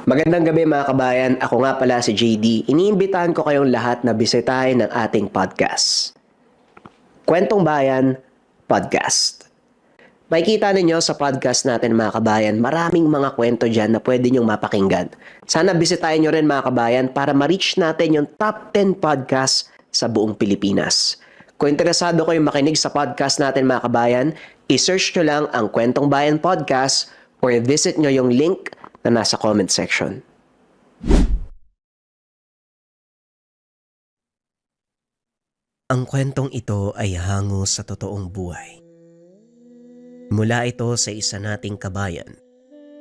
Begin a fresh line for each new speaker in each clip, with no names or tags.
Magandang gabi mga kabayan, ako nga pala si JD. Iniimbitahan ko kayong lahat na bisitahin ng ating podcast. Kwentong Bayan Podcast. Makikita ninyo sa podcast natin mga kabayan, maraming mga kwento dyan na pwede nyong mapakinggan. Sana bisitahin nyo rin mga kabayan para ma-reach natin yung top 10 podcast sa buong Pilipinas. Kung interesado kayong makinig sa podcast natin mga kabayan, i-search nyo lang ang Kwentong Bayan Podcast or visit nyo yung link na nasa comment section. Ang kwentong ito ay hango sa totoong buhay. Mula ito sa isa nating kabayan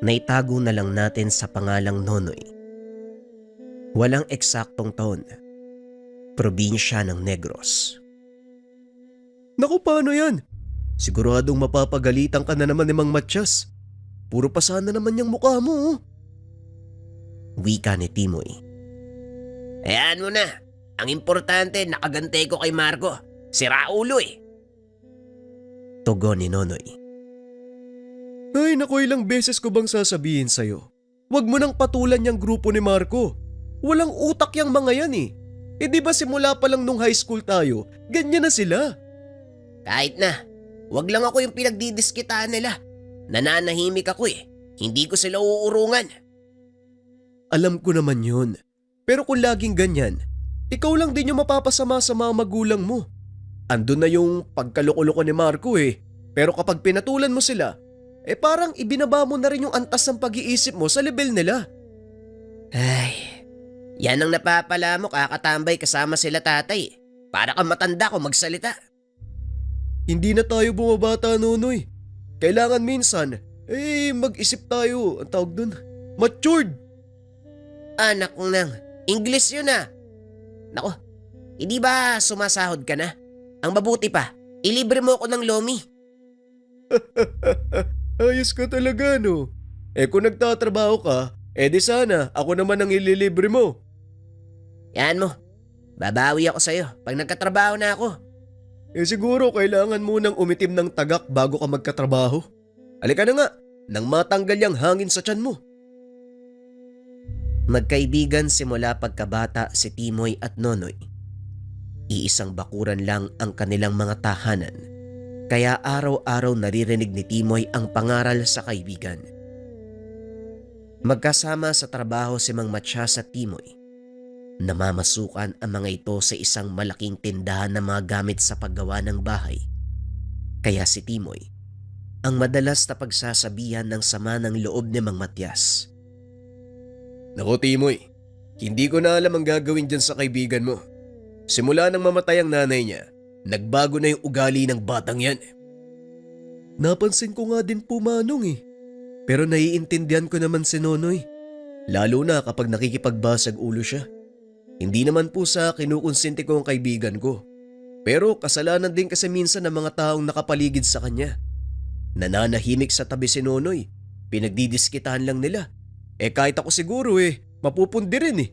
na itago na lang natin sa pangalang Nonoy. Walang eksaktong taon. Probinsya ng Negros.
Naku, paano yan? Siguradong mapapagalitan ka na naman ni Mang Matyas. Puro pasana naman yung mukha mo.
Wika ni Timoy.
Hayaan mo na. Ang importante, nakagante ko kay Marco. Sira ulo eh.
Tugon ni Nonoy.
Ay naku, ilang beses ko bang sasabihin sa'yo? Huwag mo nang patulan yung grupo ni Marco. Walang utak yung mga yan eh. Eh di ba simula pa lang nung high school tayo, ganyan na sila.
Kahit na. Wag lang ako yung pinagdidiskitaan nila. Nananahimik ako eh. Hindi ko sila uurungan.
Alam ko naman yun. Pero kung laging ganyan, ikaw lang din yung mapapasama sa mga magulang mo. Andun na yung pagkaloko-loko ni Marco eh. Pero kapag pinatulan mo sila, parang ibinaba mo na rin yung antas ng pag-iisip mo sa level nila.
Ay, yan ang napapala mo kakatambay kasama sila tatay. Para kang matanda ko magsalita.
Hindi na tayo bumabata, Nonoy. Kailangan minsan, mag-isip tayo. Ang tawag dun, matured.
Anak nang, English yun ah. Nako, hindi ba sumasahod ka na? Ang mabuti pa, ilibre mo ako ng lomi.
Ayos ka talaga, no? Kung nagtatrabaho ka, di sana ako naman ang ililibre mo.
Yan mo, babawi ako sa'yo pag nagkatrabaho na ako.
Siguro kailangan mo nang umitim ng tagak bago ka magkatrabaho. Halika na nga, nang matanggal yung hangin sa tiyan mo.
Magkaibigan simula pagkabata si Timoy at Nonoy. Iisang bakuran lang ang kanilang mga tahanan, kaya araw-araw naririnig ni Timoy ang pangaral sa kaibigan. Magkasama sa trabaho si Mang Matyas at Timoy. Namamasukan ang mga ito sa isang malaking tindahan ng mga gamit sa paggawa ng bahay. Kaya si Timoy ang madalas na pagsasabihan ng sama ng loob ni Mang Matyas.
Naku Timoy, hindi ko na alam ang gagawin dyan sa kaibigan mo. Simula nang mamatay ang nanay niya, nagbago na yung ugali ng batang yan. Napansin ko nga din po Manong eh. Pero naiintindihan ko naman si Nonoy. Lalo na kapag nakikipagbasag ulo siya. Hindi naman po sa kinukonsinti ko ang kaibigan ko. Pero kasalanan din kasi minsan ng mga taong nakapaligid sa kanya. Nananahimik sa tabi si Nonoy. Pinagdidiskitahan lang nila. Kahit ako siguro mapupundi rin eh.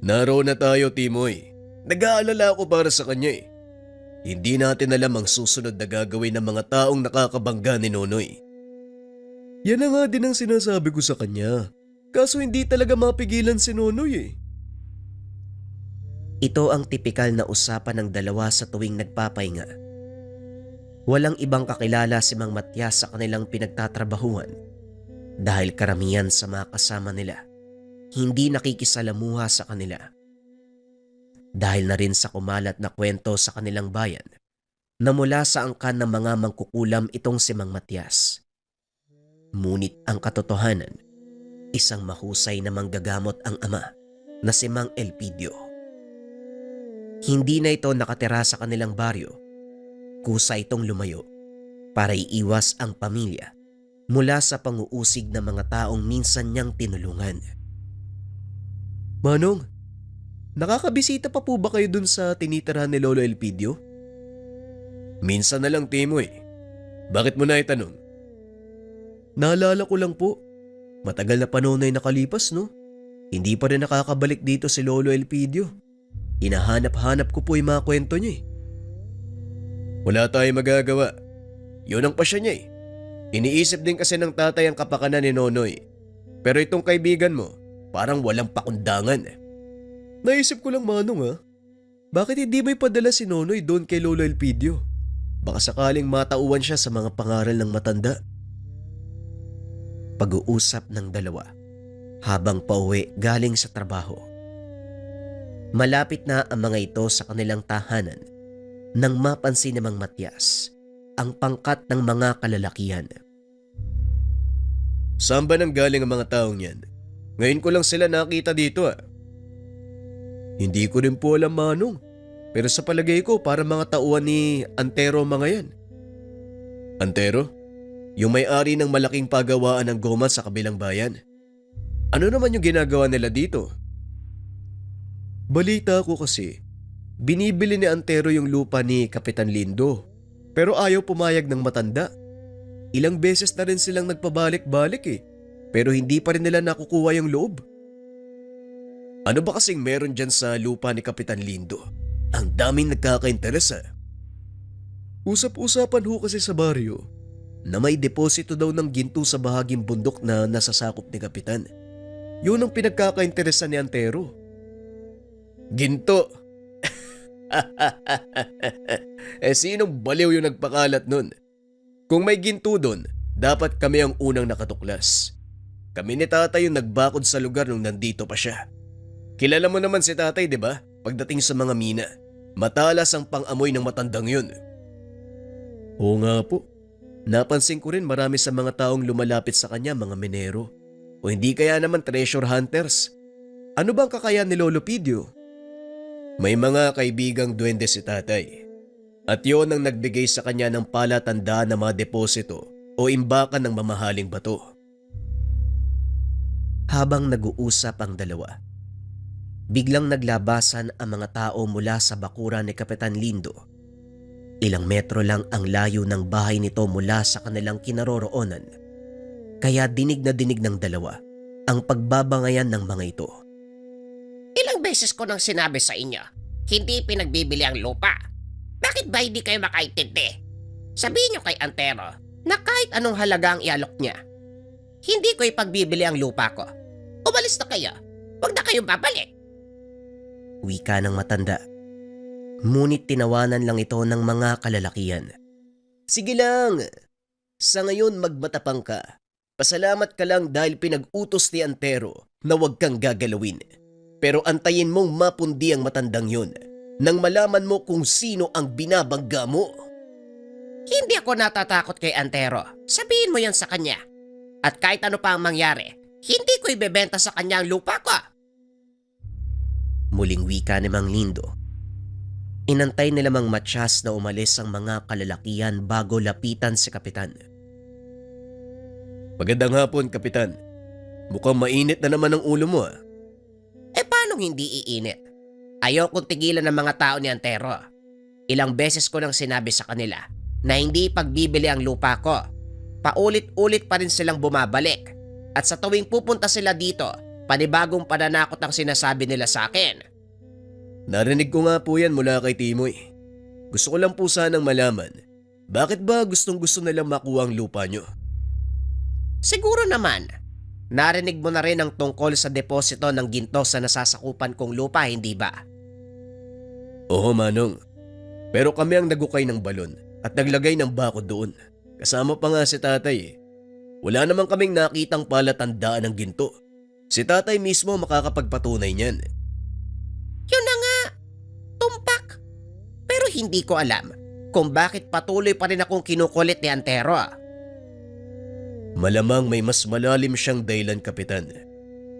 Naroon na tayo Timoy. Nag-aalala ako para sa kanya eh. Hindi natin alam ang susunod na gagawin ng mga taong nakakabangga ni Nonoy. Yan na nga din ang sinasabi ko sa kanya. Kaso hindi talaga mapigilan si Nonoy eh.
Ito ang tipikal na usapan ng dalawa sa tuwing nagpapahinga. Walang ibang kakilala si Mang Matyas sa kanilang pinagtatrabahuhan dahil karamihan sa mga kasama nila hindi nakikisalamuha sa kanila. Dahil na rin sa kumalat na kwento sa kanilang bayan na mula sa angkan ng mga mangkukulam itong si Mang Matyas. Ngunit ang katotohanan, isang mahusay na manggagamot ang ama na si Mang Elpidio. Hindi na ito nakatira sa kanilang baryo. Kusa itong lumayo para iiwas ang pamilya mula sa panguusig ng mga taong minsan niyang tinulungan.
Manong, nakakabisita pa po ba kayo dun sa tinitirahan ni Lolo Elpidio? Minsan na lang Timoy. Bakit mo na itanong? Naalala ko lang po. Matagal na panahon ay nakalipas no? Hindi pa rin nakakabalik dito si Lolo Elpidio. Hinahanap-hanap ko po yung mga kwento niya eh. Wala tayong magagawa. Yun ang pasya niya eh. Iniisip din kasi ng tatay ang kapakanan ni Nonoy. Pero itong kaibigan mo, parang walang pakundangan. Naisip ko lang Manong bakit hindi mo ipadala si Nonoy doon kay Lolo Elpidio? Baka sakaling matauhan siya sa mga pangaral ng matanda.
Pag-uusap ng dalawa habang pauwi galing sa trabaho. Malapit na ang mga ito sa kanilang tahanan nang mapansin ni Mang Matias ang pangkat ng mga kalalakihan.
Saan ba nang galing ang mga taong yan? Ngayon ko lang sila nakita dito Hindi ko rin po alam Manong. Pero sa palagay ko para mga tauhan ni Antero mga yan. Antero? Yung may-ari ng malaking pagawaan ng goma sa kabilang bayan. Ano naman yung ginagawa nila dito? Balita ko kasi, binibili ni Antero yung lupa ni Kapitan Lindo. Pero ayaw pumayag ng matanda. Ilang beses na rin silang nagpabalik-balik pero hindi pa rin nila nakukuha yung loob. Ano ba kasing meron dyan sa lupa ni Kapitan Lindo? Ang daming nagkaka-interes Usap-usapan ho kasi sa baryo na may deposito daw ng ginto sa bahaging bundok na nasasakop ni Kapitan. Yun ang pinagkaka-interesan ni Antero. Ginto? Sinong baliw yung nagpakalat nun? Kung may ginto doon, dapat kami ang unang nakatuklas. Kami ni tatay yung nagbakod sa lugar nung nandito pa siya. Kilala mo naman si tatay, di ba? Pagdating sa mga mina, matalas ang pang-amoy ng matandang yun. Oo nga po. Napansin ko rin marami sa mga taong lumalapit sa kanya mga minero. O hindi kaya naman treasure hunters. Ano bang kakayahan ni Lolo Pidio? May mga kaibigang duwende si tatay. At yon ang nagbigay sa kanya ng palatandaan ng mga deposito o imbakan ng mamahaling bato.
Habang nag-uusap ang dalawa, biglang naglabasan ang mga tao mula sa bakuran ni Kapitan Lindo. Ilang metro lang ang layo ng bahay nito mula sa kanilang kinaroroonan. Kaya dinig na dinig ng dalawa ang pagbabangayan ng mga ito.
Ilang beses ko nang sinabi sa inyo, hindi pinagbibili ang lupa. Bakit ba hindi kayo makaintindi? Sabihin nyo kay Antero na kahit anong halaga ang ialok niya, hindi ko ipagbibili ang lupa ko. Umalis na kayo. Huwag na kayong babalik.
Wika ng matanda. Ngunit tinawanan lang ito ng mga kalalakihan.
Sige lang. Sa ngayon magmatapang ka. Pasalamat ka lang dahil pinag-utos ni Antero na huwag kang gagalawin. Pero antayin mong mapundi ang matandang yun nang malaman mo kung sino ang binabangga mo.
Hindi ako natatakot kay Antero. Sabihin mo yan sa kanya. At kahit ano pa ang mangyari, hindi ko ibebenta sa kanya ang lupa ko.
Muling wika ni Mang Lindo. Inantay nila Mang Matias na umalis ang mga kalalakihan bago lapitan si Kapitan.
Magandang hapon, Kapitan. Mukhang mainit na naman ang ulo mo
Paano hindi iinit? Ayaw kong tigilan ng mga tao ni Antero. Ilang beses ko nang sinabi sa kanila na hindi pagbibili ang lupa ko. Paulit-ulit pa rin silang bumabalik. At sa tuwing pupunta sila dito, panibagong pananakot ang sinasabi nila sa akin.
Narinig ko nga po yan mula kay Timoy. Gusto ko lang po sanang malaman, bakit ba gustong-gusto nilang makuha ang lupa nyo?
Siguro naman, narinig mo na rin ang tungkol sa deposito ng ginto sa nasasakupan kong lupa, hindi ba?
Oo, Manong. Pero kami ang nagukay ng balon at naglagay ng bakod doon. Kasama pa nga si tatay Wala naman kaming nakitang palatandaan ng ginto. Si tatay mismo makakapagpatunay niyan.
Yun na nga, tumpak. Pero hindi ko alam kung bakit patuloy pa rin akong kinukulit ni Antero.
Malamang may mas malalim siyang dahilan, Kapitan.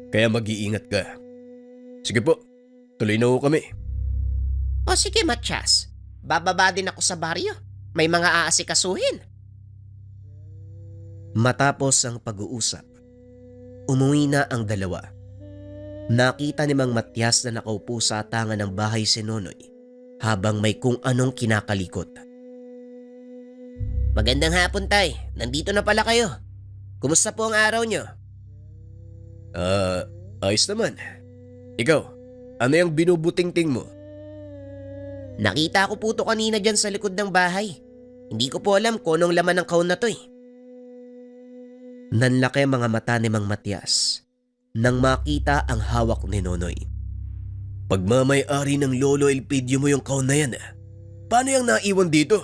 Kaya mag-iingat ka. Sige po, tuloy na ho kami.
O sige, Matias. Bababa din ako sa baryo. May mga aasikasuhin.
Matapos ang pag-uusap, umuwi na ang dalawa. Nakita ni Mang Matias na nakaupo sa atangan ng bahay si Nonoy habang may kung anong kinakalikot.
Magandang hapon, Tay. Nandito na pala kayo. Kumusta po ang araw nyo?
Ayos naman. Ikaw, ano yung binubuting-ting mo?
Nakita ko po to kanina dyan sa likod ng bahay. Hindi ko po alam kung anong laman ng kahon na to .
Nanlaki mga mata ni Mang Matias nang makita ang hawak ni Nonoy.
Pagmamay-ari ng Lolo Elpidio mo yung kahon na yan. Paano yung naiwan dito?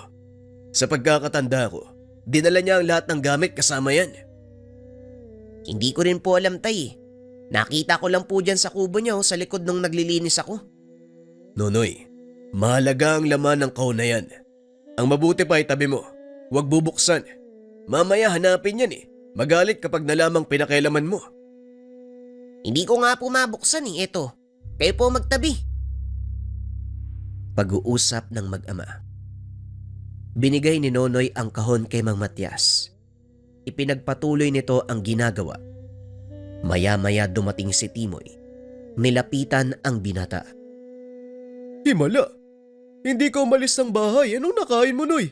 Sa pagkakatanda ko, dinala niya ang lahat ng gamit kasama yan.
Hindi ko rin po alam, tay. Nakita ko lang po dyan sa kubo niyo sa likod nung naglilinis ako.
Nonoy, mahalaga ang laman ng kahon na yan. Ang mabuti pa ay tabi mo. Huwag bubuksan. Mamaya hanapin yan eh. Magalit kapag nalamang pinakailaman mo.
Hindi ko nga po mabuksan eh, eto. Kayo po magtabi.
Pag-uusap ng mag-ama. Binigay ni Nonoy ang kahon kay Mang Matias. Ipinagpatuloy nito ang ginagawa. Maya-maya dumating si Timoy. Nilapitan ang binata.
Himala, hindi ka umalis ng bahay. Anong nakain mo, Noy?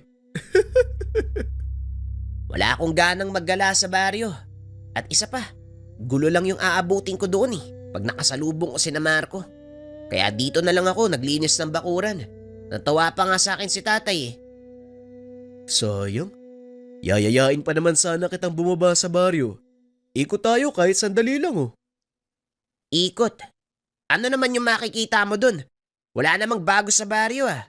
Wala akong ganang maggala sa baryo. At isa pa, gulo lang yung aabutin ko doon eh, pag nakasalubong ko si Marco. Kaya dito na lang ako naglinis ng bakuran. Natawa pa nga sa akin si tatay eh.
Sayang. Yayayain pa naman sana kitang bumaba sa baryo. Ikot tayo kahit sandali lang oh.
Ikot. Ano naman yung makikita mo dun? Wala namang bago sa baryo ah.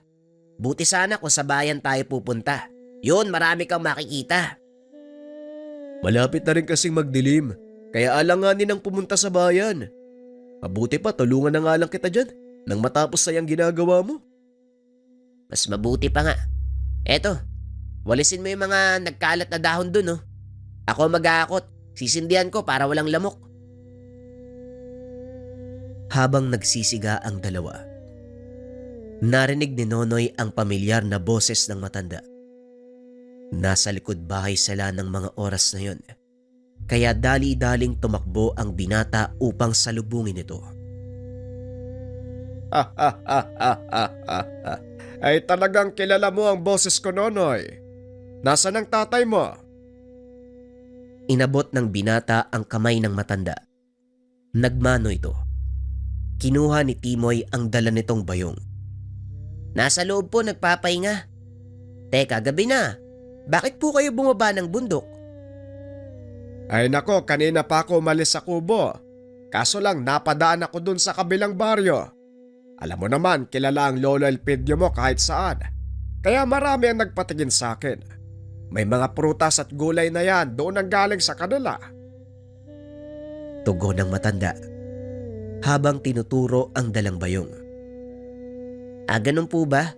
Buti sana kung sa bayan tayo pupunta. Yun, marami kang makikita.
Malapit na rin kasing magdilim. Kaya alanganin ang pumunta sa bayan. Mabuti pa tulungan na nga lang kita dyan nang matapos na yung ginagawa mo.
Mas mabuti pa nga. Eto, walisin mo yung mga nagkalat na dahon dun oh. Ako mag-aakot. Sisindihan ko para walang lamok.
Habang nagsisiga ang dalawa, narinig ni Nonoy ang pamilyar na boses ng matanda. Nasa likod bahay sila ng mga oras na yon, kaya dali-daling tumakbo ang binata upang salubungin ito.
Ay talagang kilala mo ang boses ko, Nonoy. Nasaan ang tatay mo?
Inabot ng binata ang kamay ng matanda. Nagmano ito. Kinuha ni Timoy ang dala nitong bayong.
Nasa loob po nagpapahinga. Teka, gabi na. Bakit po kayo bumaba ng bundok?
Ay nako, kanina pa ako umalis sa kubo. Kaso lang napadaan ako dun sa kabilang baryo. Alam mo naman, kilala ang Lolo Elpidio mo kahit saan. Kaya marami ang nagpatingin sa akin. May mga prutas at gulay na yan doon ang galing sa kanila.
Tugon ng matanda habang tinuturo ang dalang bayong.
Ganun po ba?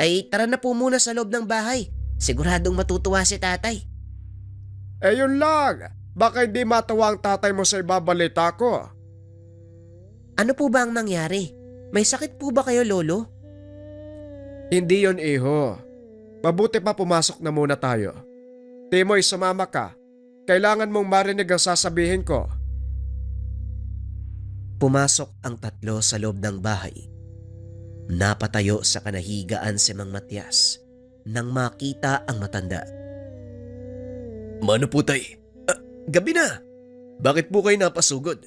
Ay tara na po muna sa loob ng bahay. Siguradong matutuwa si tatay.
Yun lang. Baka hindi matawa ang tatay mo sa ibabalita ko.
Ano po ba ang nangyari? May sakit po ba kayo, Lolo?
Hindi yon, iho. Mabuti pa pumasok na muna tayo. Timoy, sumama ka. Kailangan mong marinig ang sasabihin ko.
Pumasok ang tatlo sa loob ng bahay. Napatayo sa kanahigaan si Mang Matias nang makita ang matanda.
Mano po tay? Gabi na. Bakit po kayo napasugod?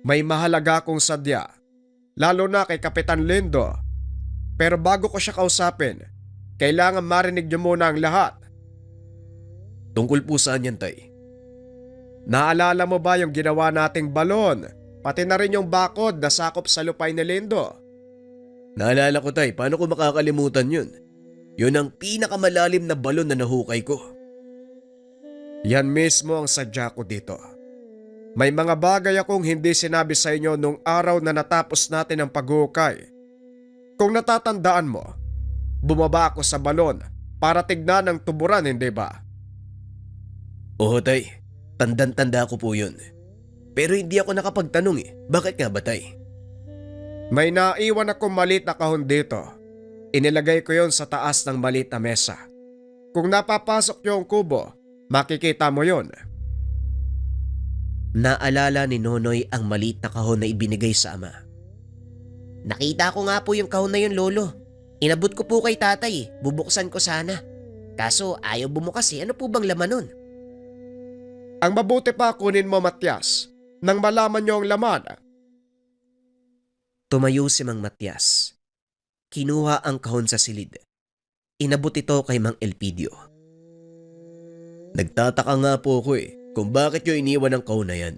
May mahalaga akong sadya. Lalo na kay Kapitan Lindo. Pero bago ko siya kausapin, kailangan marinig niyo muna ang lahat. Tungkol po saan yan, tay? Naalala mo ba yung ginawa nating balon? Pati na rin yung bakod na sakop sa lupay ni Lindo. Naalala ko, tay. Paano ko makakalimutan yun? Yun ang pinakamalalim na balon na nahukay ko. Yan mismo ang sadya ko dito. May mga bagay akong hindi sinabi sa inyo nung araw na natapos natin ang paghukay. Kung natatandaan mo, bumaba ako sa balon para tignan ang tuburan, hindi ba? Oo, tay. Tandang-tanda ko po yun. Pero hindi ako nakapagtanong eh. Bakit nga ba, tay? May naiwan akong maliit na kahon dito. Inilagay ko yon sa taas ng maliit na mesa. Kung napapasok yung kubo, makikita mo yon.
Naalala ni Nonoy ang maliit na kahon na ibinigay sa ama.
Nakita ko nga po yung kahon na yun, Lolo. Inabot ko po kay tatay eh. Bubuksan ko sana. Kaso ayaw bumukas eh. Ano po bang laman nun?
Ang mabuti pa kunin mo, Matias, nang malaman niyo ang laman.
Tumayo si Mang Matias. Kinuha ang kahon sa silid. Inabot ito kay Mang Elpidio.
Nagtataka nga po ako kung bakit nyo iniwan ang kahon na yan.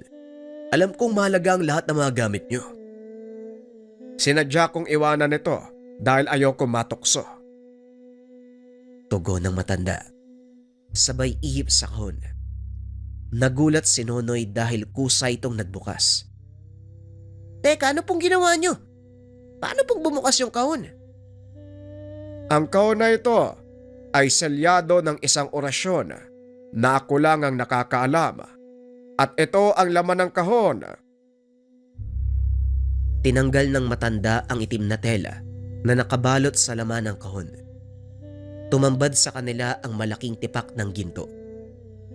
Alam kong mahalaga ang lahat ng mga gamit nyo.
Sinadya kong iwanan ito dahil ayoko matukso.
Tugon ng matanda. Sabay ihip sa kahon. Nagulat si Nonoy dahil kusa itong nagbukas.
Teka, ano pong ginawa nyo? Paano pong bumukas yung kahon?
Ang kahon na ito ay selyado ng isang orasyon na ako lang ang nakakaalam. At ito ang laman ng kahon.
Tinanggal ng matanda ang itim na tela na nakabalot sa laman ng kahon. Tumambad sa kanila ang malaking tipak ng ginto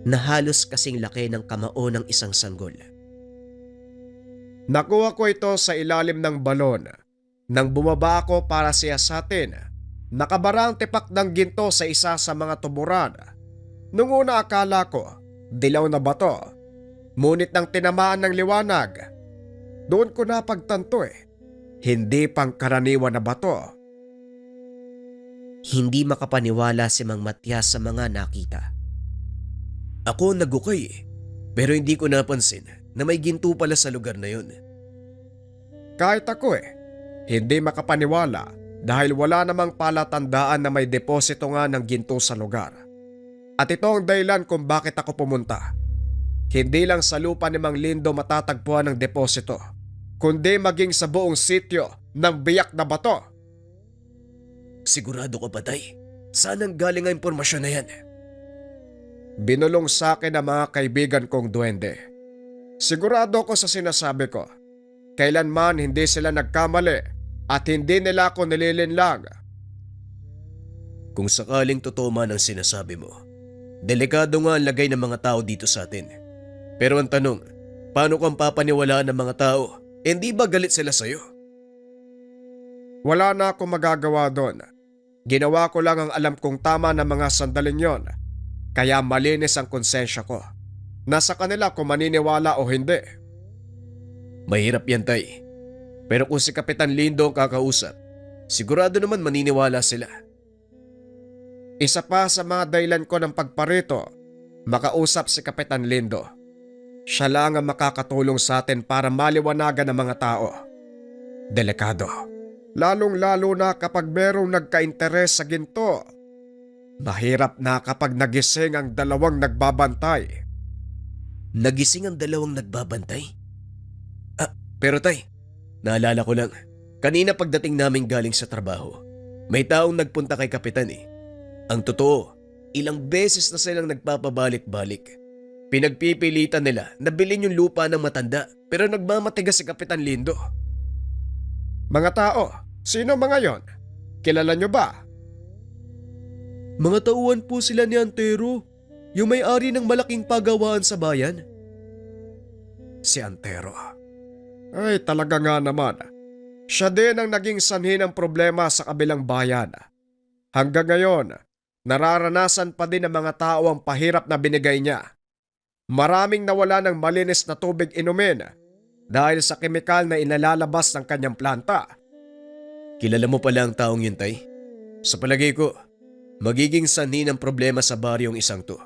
na halos kasing laki ng kamao ng isang sanggol.
Nakuha ko ito sa ilalim ng balon. Nang bumaba ako para siyasatin, nakabara ang tipak ng ginto sa isa sa mga tuburan. Nung una akala ko, dilaw na bato. Ngunit nang tinamaan ng liwanag, doon ko napagtanto hindi pangkaraniwan na bato.
Hindi makapaniwala si Mang Matias sa mga nakita.
Ako nagukay pero hindi ko napansin na may ginto pala sa lugar na yun.
Kahit ako hindi makapaniwala dahil wala namang palatandaan na may deposito nga ng ginto sa lugar. At ito ang dahilan kung bakit ako pumunta. Hindi lang sa lupa ni Mang Lindo matatagpuan ang deposito, kundi maging sa buong sityo ng biyak na bato.
Sigurado ka ba, Tay? Saan ang galing ang impormasyon na yan?
Binulong sa akin ang mga kaibigan kong duwende. Sigurado ko sa sinasabi ko. Kailanman hindi sila nagkamali at hindi nila ako nililinlang.
Kung sakaling totoo man ang sinasabi mo, delikado nga ang lagay ng mga tao dito sa atin. Pero ang tanong, paano kang papaniwalaan ng mga tao? Hindi ba galit sila sa'yo?
Wala na akong magagawa doon. Ginawa ko lang ang alam kong tama na mga sandaling yon. Kaya malinis ang konsensya ko. Nasa kanila kung maniniwala o hindi.
Mahirap yan, Tay. Pero kung si Kapitan Lindo ang kakausap, sigurado naman maniniwala sila.
Isa pa sa mga dahilan ko ng pagparito, makausap si Kapitan Lindo. Siya lang ang makakatulong sa atin para maliwanagan ang mga tao. Delikado. Lalong-lalo na kapag merong nagka-interes sa ginto. Mahirap na kapag nagising ang dalawang nagbabantay.
Nagising ang dalawang nagbabantay? Pero Tay, naalala ko lang, kanina pagdating namin galing sa trabaho, may taong nagpunta kay Kapitan Ang totoo, ilang beses na silang nagpapabalik-balik. Pinagpipilitan nila na bilhin yung lupa ng matanda pero nagmamatigas si Kapitan Lindo.
Mga tao, sino mga yon? Kilala nyo ba?
Mga tauhan po sila ni Antero, yung may-ari ng malaking pagawaan sa bayan.
Si Antero. Ay, talaga nga naman. Siya din ang naging sanhi ng problema sa kabilang bayan. Hanggang ngayon, nararanasan pa din ng mga tao ang pahirap na binigay niya. Maraming nawala ng malinis na tubig inumin dahil sa kemikal na inalalabas ng kanyang planta.
Kilala mo pala ang taong yun, Tay? Sa palagay ko, magiging sanhi ng problema sa baryong isang to.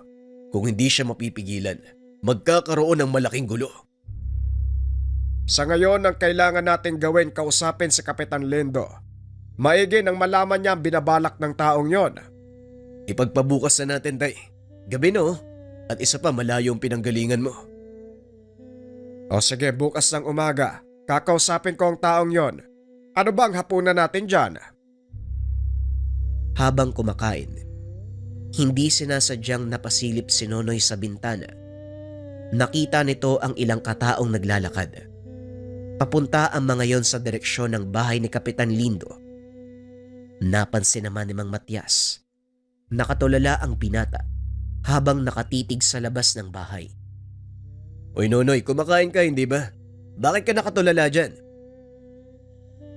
Kung hindi siya mapipigilan, magkakaroon ng malaking gulo.
Sa ngayon, ang kailangan natin gawin kausapin si Kapitan Lindo. Maigi nang malaman niya ang binabalak ng taong yon.
Ipagpabukas na natin, Tay. Gabi no? At isa pa, malayo ang pinanggalingan mo.
O sige, bukas ng umaga, kakausapin ko ang taong yon. Ano bang hapunan natin dyan?
Habang kumakain, hindi sinasadyang napasilip si Nonoy sa bintana. Nakita nito ang ilang kataong naglalakad. Papunta ang mga yon sa direksyon ng bahay ni Kapitan Lindo. Napansin naman ni Mang Matias. Nakatulala ang binata habang nakatitig sa labas ng bahay.
Oy Nonoy, kumakain ka hindi ba? Bakit ka nakatulala dyan?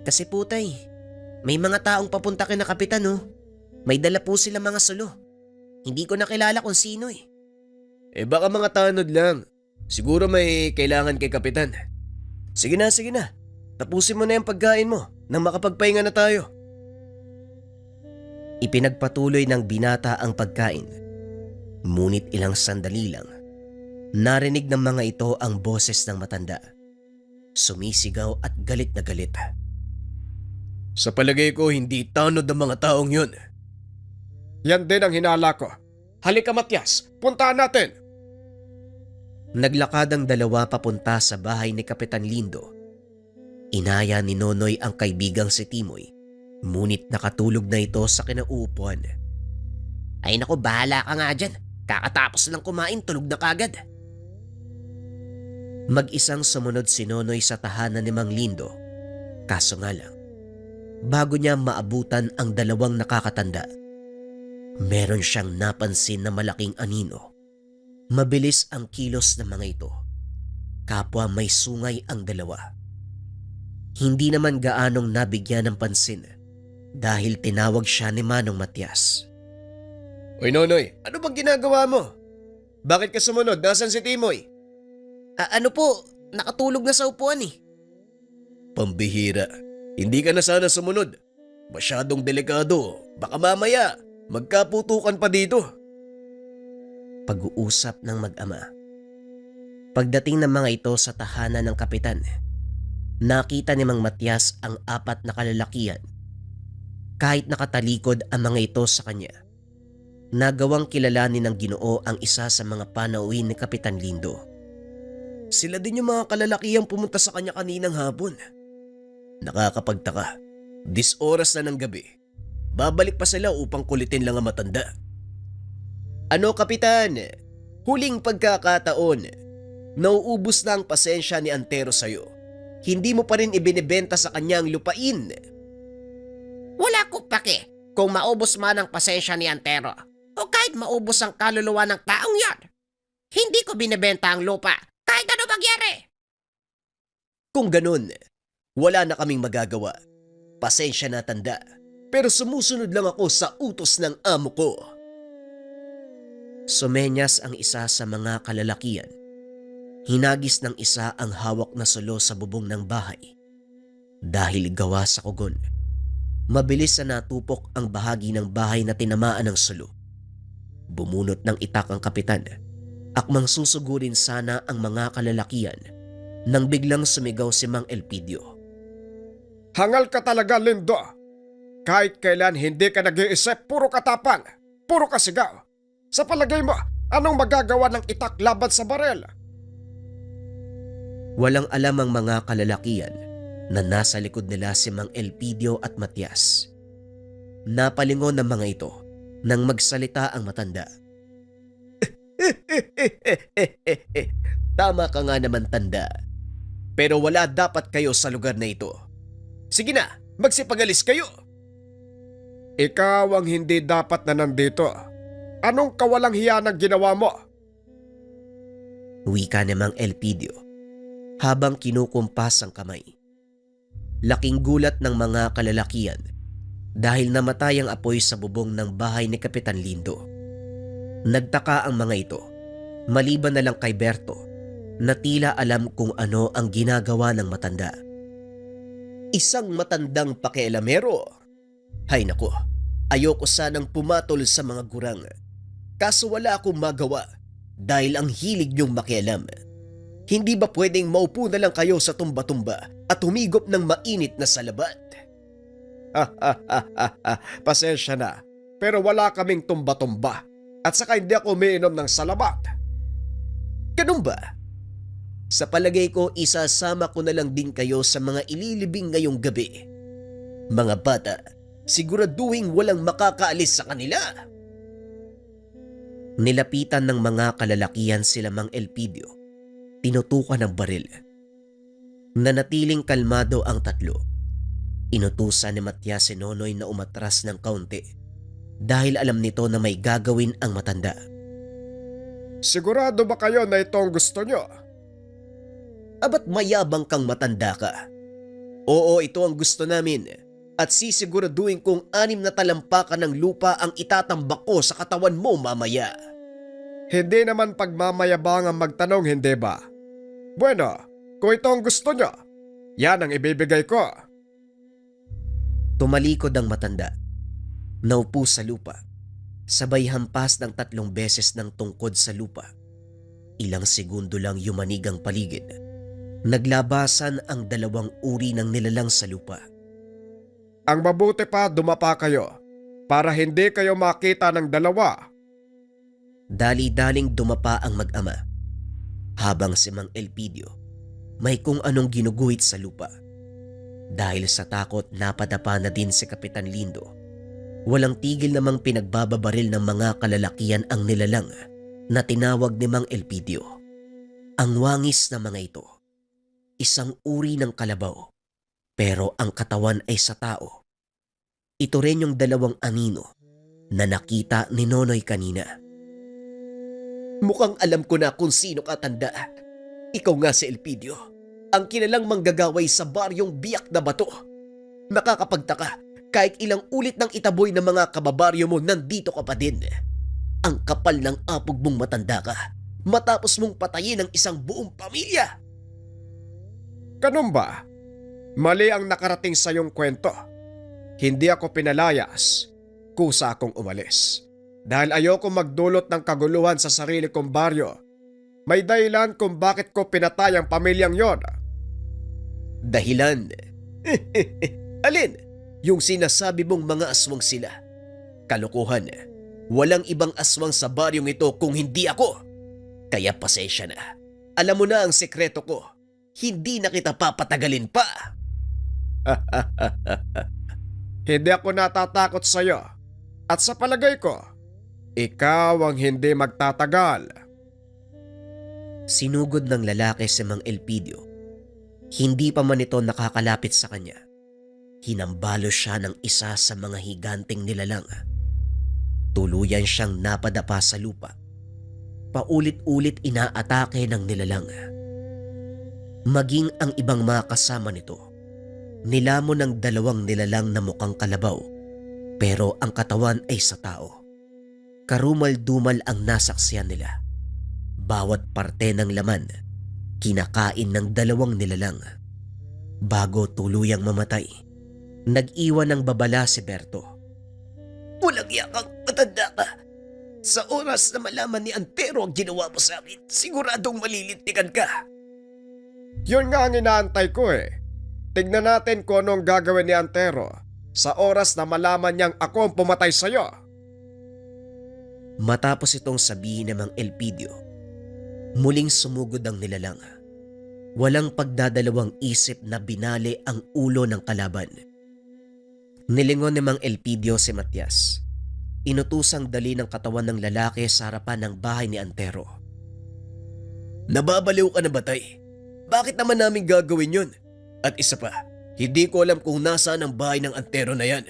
Kasi putay, may mga taong papunta kay na Kapitan May dala po sila mga sulo. Hindi ko nakilala kung sino
Baka mga tanod lang. Siguro may kailangan kay Kapitan. Sige na. Tapusin mo na yung pagkain mo nang makapagpahinga na tayo.
Ipinagpatuloy ng binata ang pagkain. Ngunit ilang sandali lang, narinig ng mga ito ang boses ng matanda. Sumisigaw at galit na galit.
Sa palagay ko, hindi tanod ang mga taong yun.
Yan din ang hinala ko. Halika Matias, puntahan natin.
Naglakad ang dalawa papunta sa bahay ni Kapitan Lindo. Inaya ni Nonoy ang kaibigang si Timoy, ngunit nakatulog na ito sa kinauupuan.
Ay naku, bahala ka nga dyan. Kakatapos lang kumain, tulog na kagad.
Mag-isang sumunod si Nonoy sa tahanan ni Mang Lindo. Kaso nga lang, bago niya maabutan ang dalawang nakakatanda, meron siyang napansin na malaking anino. Mabilis ang kilos ng mga ito. Kapwa may sungay ang dalawa. Hindi naman gaanong nabigyan ng pansin dahil tinawag siya ni Manong Matias.
Oy Nonoy, ano bang ginagawa mo? Bakit ka sumunod? Nasaan si Timoy?
Ano po, nakatulog na sa upuan eh.
Pambihira. Hindi ka na sana sumunod. Masyadong delikado. Baka mamaya, magkaputukan pa dito.
Pag-uusap ng mag-ama. Pagdating ng mga ito sa tahanan ng kapitan, nakita ni Mang Matias ang 4 na kalalakihan. Kahit nakatalikod ang mga ito sa kanya, nagawang kilalanin ng Ginoo ang isa sa mga panauhin ni Kapitan Lindo.
Sila din yung mga kalalakihang pumunta sa kanya kaninang hapon. Nakakapagtaka. 10 oras na ng gabi. Babalik pa sila upang kulitin lang ang matanda. Ano Kapitan? Huling pagkakataon. Nauubos na ang pasensya ni Antero sa'yo. Hindi mo pa rin ibinibenta sa kanya ang lupain.
Wala ko pake kung maubos man ang pasensya ni Antero o kahit maubos ang kaluluwa ng taong yon. Hindi ko binibenta ang lupa kahit ano magyari.
Kung ganun, wala na kaming magagawa. Pasensya na tanda. Pero sumusunod lang ako sa utos ng amo ko.
Sumenyas ang isa sa mga kalalakihan. Hinagis ng isa ang hawak na sulo sa bubong ng bahay. Dahil gawa sa kugon, mabilis na natupok ang bahagi ng bahay na tinamaan ng sulo. Bumunot ng itak ang kapitan, akmang susugurin sana ang mga kalalakihan nang biglang sumigaw si Mang Elpidio.
Hangal ka talaga, Lindo. Kahit kailan hindi ka nag-iisip, puro katapang, puro kasigaw. Sa palagay mo, anong magagawa ng itak laban sa barel?
Walang alam ang mga kalalakihan na nasa likod nila si Mang Elpidio at Matias. Napalingon ng mga ito nang magsalita ang matanda.
Tama ka nga naman tanda. Pero wala dapat kayo sa lugar na ito. Sige na, magsipagalis kayo.
Ikaw ang hindi dapat na nandito. Anong kawalang hiya ng ginawa mo?
Wika ni Mang Elpidio habang kinukumpas ang kamay. Laking gulat ng mga kalalakihan dahil namatay ang apoy sa bubong ng bahay ni Kapitan Lindo. Nagtaka ang mga ito, maliban na lang kay Berto, na tila alam kung ano ang ginagawa ng matanda.
Isang matandang pakialamero. Hay nako, ayoko sanang pumatol sa mga gurang. Kaso wala akong magawa dahil ang hilig niyong makialam. Hindi ba pwedeng maupo na lang kayo sa tumba-tumba at humigop ng mainit na salabat?
Pasensya na, pero wala kaming tumba-tumba at saka hindi ako umiinom ng salabat.
Ganun ba? Sa palagay ko, isasama ko na lang din kayo sa mga ililibing ngayong gabi. Mga bata, siguraduhin walang makakaalis sa kanila.
Nilapitan ng mga kalalakihan sila Mang Elpidio. Tinutukan ng baril. Nanatiling kalmado ang tatlo. Inutusan ni Matias si Nonoy na umatras ng kaunti dahil alam nito na may gagawin ang matanda.
Sigurado ba kayo na ito ang gusto nyo?
Abat mayabang kang matanda ka? Oo, ito ang gusto namin at sisiguraduhin kong 6 na talampakan ng lupa ang itatambak ko sa katawan mo mamaya.
Hindi naman pagmamayabang ang magtanong, hindi ba? Bueno, kung ito ang gusto nyo, yan ang ibibigay ko.
Tumalikod ang matanda. Naupo sa lupa. Sabay hampas ng 3 beses ng tungkod sa lupa. Ilang segundo lang yumanig ang paligid. Naglabasan ang 2 uri ng nilalang sa lupa.
Ang mabuti pa dumapa kayo para hindi kayo makita ng dalawa.
Dali-daling dumapa ang mag-ama. Habang si Mang Elpidio may kung anong ginuguhit sa lupa. Dahil sa takot napadapa na din si Kapitan Lindo. Walang tigil namang pinagbababaril ng mga kalalakian ang nilalang na tinawag ni Mang Elpidio. Ang wangis na mga ito, isang uri ng kalabaw, pero ang katawan ay sa tao. Ito rin yung 2 anino na nakita ni Nonoy kanina.
Mukhang alam ko na kung sino ka, tanda. Ikaw nga si Elpidio, ang kilalang manggagaway sa baryong Biak na Bato. Nakakapagtaka, kahit ilang ulit ng itaboy ng mga kababaryo mo, nandito ka pa din. Ang kapal ng apog mong matanda ka, matapos mong patayin ang isang buong pamilya.
Ganun ba? Mali ang nakarating sa iyong kwento. Hindi ako pinalayas, kusa akong umalis. Dahil ayoko magdulot ng kaguluhan sa sarili kong baryo. May dahilan kung bakit ko pinatay ang pamilyang yon.
Dahilan? Alin? Yung sinasabi mong mga aswang sila. Kalokohan. Walang ibang aswang sa baryong ito kung hindi ako. Kaya pasensya na. Alam mo na ang sekreto ko. Hindi na kita papatagalin pa.
Hindi ako natatakot sa iyo. At sa palagay ko, ikaw ang hindi magtatagal.
Sinugod ng lalaki si Mang Elpidio. Hindi pa man ito nakakalapit sa kanya. Hinambalo siya ng isa sa mga higanting nilalang. Tuluyan siyang napadapa sa lupa. Paulit-ulit inaatake ng nilalang. Maging ang ibang mga kasama nito, nilamon ng 2 nilalang na mukhang kalabaw, pero ang katawan ay sa tao. Karumal-dumal ang nasaksiyan nila. Bawat parte ng laman, kinakain ng 2 nilalang. Bago tuluyang mamatay, nag-iwan ng babala si Berto.
Walang yakang matanda ka. Sa oras na malaman ni Antero ang ginawa mo sa akin, siguradong malilintikan ka.
Yun nga ang inaantay ko eh. Tignan natin kung anong gagawin ni Antero sa oras na malaman niyang ako ang pumatay sa'yo.
Matapos itong sabihin ng Mang Elpidio, muling sumugod ang nilalang. Walang pagdadalawang isip na binali ang ulo ng kalaban. Nilingon ni Mang Elpidio si Matias. Inutusang dali ng katawan ng lalaki sa harapan ng bahay ni Antero.
Nababaliw ka na ba, tay? Bakit naman namin gagawin yun? At isa pa, hindi ko alam kung nasaan ang bahay ng Antero na yan.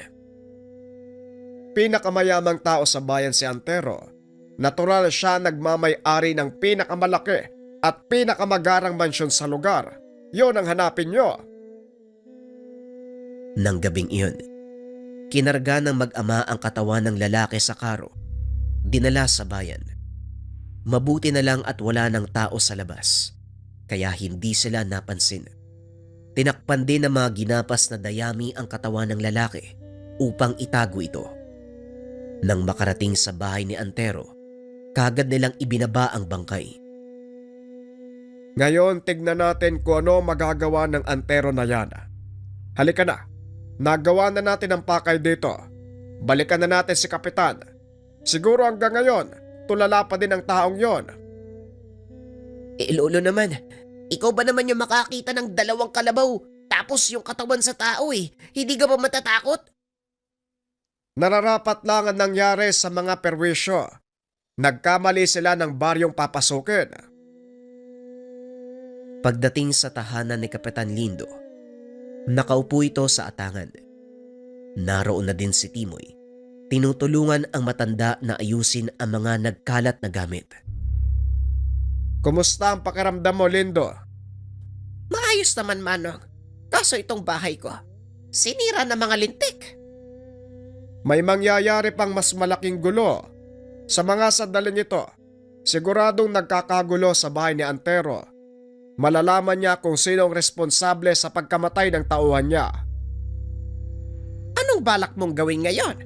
Pinakamayamang tao sa bayan si Antero. Natural siya nagmamay-ari ng pinakamalaki at pinakamagarang mansyon sa lugar. Yon ang hanapin nyo.
Nang gabing iyon, kinarga ng mag-ama ang katawan ng lalaki sa karo. Dinala sa bayan. Mabuti na lang at wala ng tao sa labas, kaya hindi sila napansin. Tinakpan din ng mga ginapas na dayami ang katawan ng lalaki upang itago ito. Nang makarating sa bahay ni Antero, kagad nilang ibinaba ang bangkay.
Ngayon tignan natin kung ano magagawa ng Antero na yan. Halika na, nagawa na natin ang pakay dito. Balikan na natin si Kapitan. Siguro hanggang ngayon, tulala pa din ang taong yon.
Lolo naman, ikaw ba naman yung makakita ng 2 kalabaw tapos yung katawan sa tao eh? Hindi ka ba matatakot?
Nararapat lang ang nangyari sa mga perwisyo. Nagkamali sila ng baryong papasukin.
Pagdating sa tahanan ni Kapitan Lindo, nakaupo ito sa atangan. Naroon na din si Timoy. Tinutulungan ang matanda na ayusin ang mga nagkalat na gamit.
Kumusta ang pakiramdam mo, Lindo?
Maayos naman, Manong. Kaso itong bahay ko, sinira ng mga lintik.
May mangyayari pang mas malaking gulo. Sa mga sandaling ito, siguradong nagkakagulo sa bahay ni Antero. Malalaman niya kung sino ang responsable sa pagkamatay ng tauhan niya.
Anong balak mong gawin ngayon?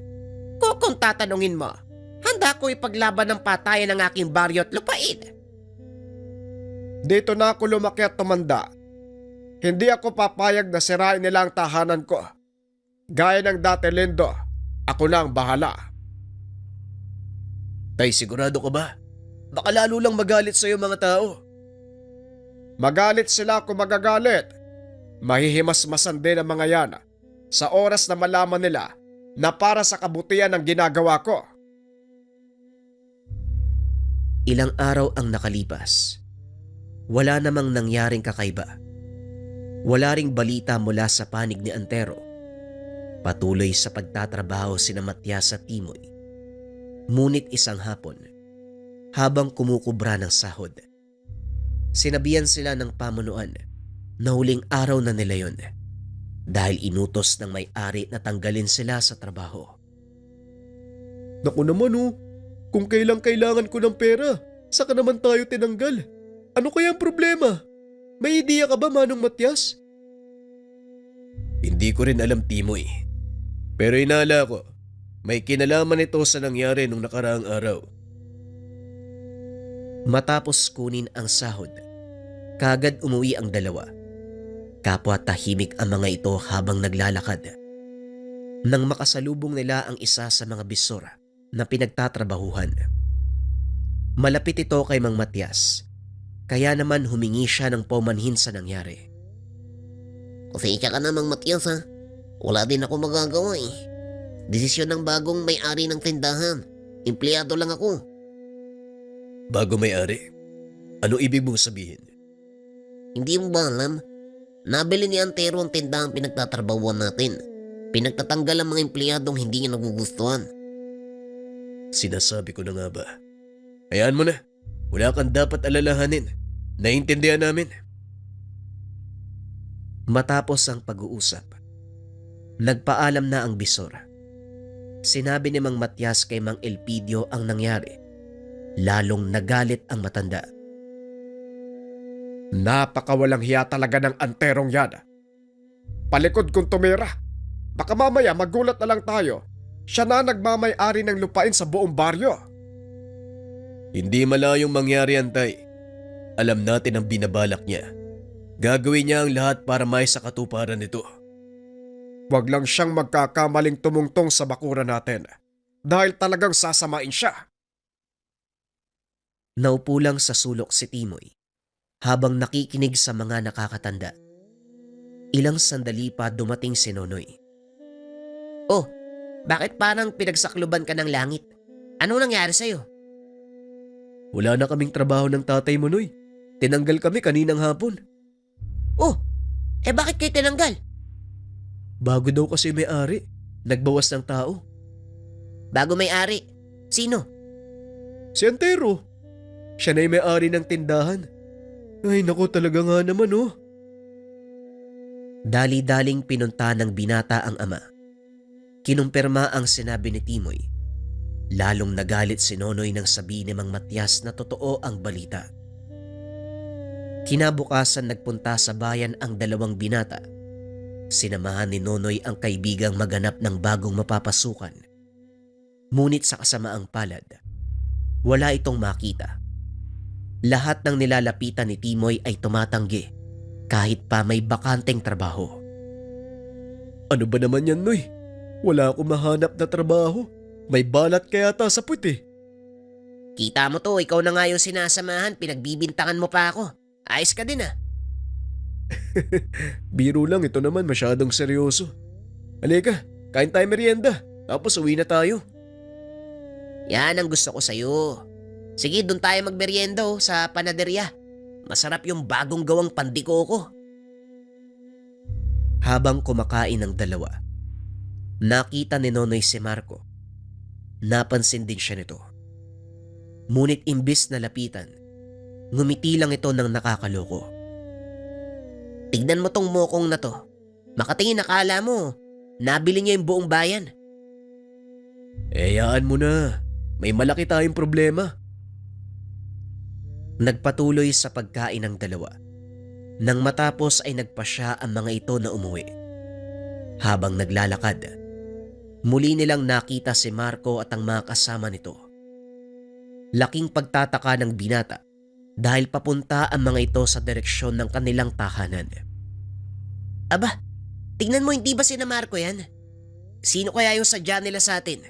Kung tatanungin mo, handa ko ipaglaban ng patayan ng aking baryo at lupain.
Dito na ako lumaki at tumanda. Hindi ako papayag na sirain nila ang tahanan ko. Gaya ng dati, Lindo, ako na ang bahala.
Tay, sigurado ka ba? Baka lalo lang magalit sa'yo mga tao.
Magalit sila kung magagalit. Mahihimasmasan din ang mga yan sa oras na malaman nila na para sa kabutihan ang ginagawa ko.
Ilang araw ang nakalipas. Wala namang nangyaring kakaiba. Wala ring balita mula sa panig ni Antero. Patuloy sa pagtatrabaho sina Matias at Timoy. Ngunit isang hapon, habang kumukubra ng sahod, sinabihan sila ng pamunuan na huling araw na nila yon dahil inutos ng may-ari na tanggalin sila sa trabaho.
Naku naman kung kailang kailangan ko ng pera, saka naman tayo tinanggal. Ano kaya ang problema? May ideya ka ba, Manong Matias?
Hindi ko rin alam, Timoy. Pero inala ko, may kinalaman ito sa nangyari nung nakaraang araw.
Matapos kunin ang sahod, kagad umuwi ang dalawa. Kapwa tahimik ang mga ito habang naglalakad. Nang makasalubong nila ang isa sa mga bisora na pinagtatrabahuhan. Malapit ito kay Mang Matias, kaya naman humingi siya ng paumanhin sa nangyari.
Pasensya ka na, Mang Matias, ha. Wala din ako magagawa eh. Desisyon ng bagong may-ari ng tindahan. Empleyado lang ako.
Bago may-ari, ano ibig mong sabihin?
Hindi mo ba alam? Nabili ni Antero ang tindahan pinagtatrabahuan natin. Pinagtatanggal ang mga empleyadong hindi niya nagugustuhan.
Sinasabi ko na nga ba? Hayaan mo na. Wala kang dapat alalahanin. Naiintindihan namin.
Matapos ang pag-uusap, nagpaalam na ang bisora. Sinabi ni Mang Matias kay Mang Elpidio ang nangyari. Lalong nagalit ang matanda.
Napakawalang hiya talaga ng Anterong yan. Palikod kong tumira. Baka mamaya magulat na lang tayo. Siya na nagmamay-ari ng lupain sa buong baryo.
Hindi malayong mangyari yan, Tay. Alam natin ang binabalak niya. Gagawin niya ang lahat para may sa katuparan nito.
Huwag lang siyang magkakamaling tumungtong sa bakuran natin. Dahil talagang sasamain siya.
Naupo lang sa sulok si Timoy habang nakikinig sa mga nakakatanda. Ilang sandali pa dumating si Nonoy.
Oh, bakit parang pinagsakluban ka ng langit? Ano nangyari sa'yo?
Wala na kaming trabaho ng tatay mo, Noy. Tinanggal kami kaninang hapon.
Oh, bakit kayo tinanggal?
Bago daw kasi may-ari. Nagbawas ng tao.
Bago may-ari. Sino?
Si Antero. Siya na yung may-ari ng tindahan. Ay naku, talaga nga naman
Dali-daling pinunta ng binata ang ama. Kinumpirma ang sinabi ni Timoy. Lalong nagalit si Nonoy nang sabihin ni Mang Matias na totoo ang balita. Kinabukasan nagpunta sa bayan ang dalawang binata. Sinamahan ni Nonoy ang kaibigang maghanap ng bagong mapapasukan. Ngunit sa kasamaang palad, wala itong makita. Lahat ng nilalapitan ni Timoy ay tumatanggi kahit pa may bakanteng trabaho.
Ano ba naman yan, Noy? Wala akong mahanap na trabaho. May balat kaya ata sa puwit.
Kita mo to, ikaw na nga yung sinasamahan, pinagbibintangan mo pa ako. Ayos ka din
Biro lang, ito naman masyadong seryoso. Halika, kain tayo merienda. Tapos uwi na tayo.
Yan ang gusto ko sa'yo. Sige, doon tayo magmerienda sa panaderya. Masarap yung bagong gawang pandiko ko.
Habang kumakain ang dalawa, nakita ni Nonoy si Marco. Napansin din siya nito. Ngunit imbis na lapitan, ngumiti lang ito ng nakakaloko.
Tignan mo tong mokong na to. Makatingin akala mo, nabili niya yung buong bayan.
Hayaan mo na. May malaki tayong problema.
Nagpatuloy sa pagkain ng dalawa. Nang matapos ay nagpasya ang mga ito na umuwi. Habang naglalakad, muli nilang nakita si Marco at ang mga kasama nito Laking pagtataka ng binata dahil papunta ang mga ito sa direksyon ng kanilang tahanan.
Aba, tingnan mo, hindi ba sina Marco yan? Sino kaya yung sadya nila sa atin?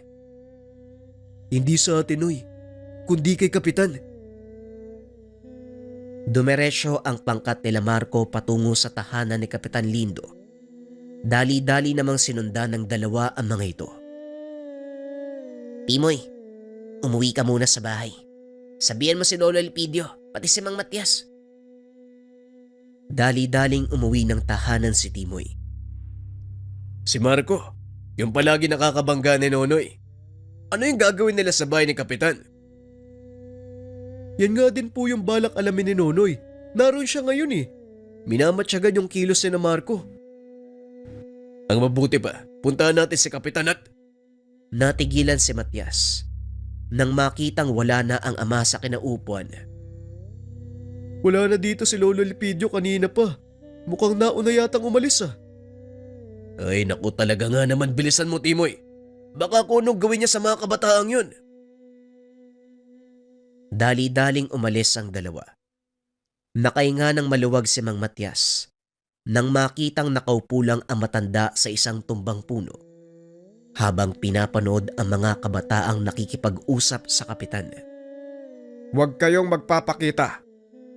Hindi sa atin, Noy. Kundi kay Kapitan.
Dumiretso ang pangkat nila Marco patungo sa tahanan ni Kapitan Lindo. Dali-dali namang sinundan ng dalawa ang mga ito.
Timoy, umuwi ka muna sa bahay. Sabihan mo si Lolo Elpidio, pati si Mang Matias.
Dali-daling umuwi ng tahanan si Timoy.
Si Marco, yung palagi nakakabangga ni Nonoy. Ano yung gagawin nila sa bahay ni Kapitan?
Yan nga din po yung balak alamin ni Nonoy. Naroon siya ngayon eh. Minamatyagan yung kilos ni na Marco.
Ang mabuti pa, puntahan natin si Kapitan at...
Natigilan si Matias nang makitang wala na ang ama sa kinaupuan.
Wala na dito si Lolo Elpidio kanina pa. Mukhang nauna yatang umalis ah.
Ay naku, talaga nga naman, bilisan mo, Timoy. Baka kung anong gawin niya sa mga kabataang yun.
Dali-daling umalis ang dalawa. Nakahinga ng maluwag si Mang Matias nang makitang nakaupo lang ang matanda sa isang tumbang puno habang pinapanood ang mga kabataang nakikipag-usap sa kapitan.
Huwag kayong magpapakita.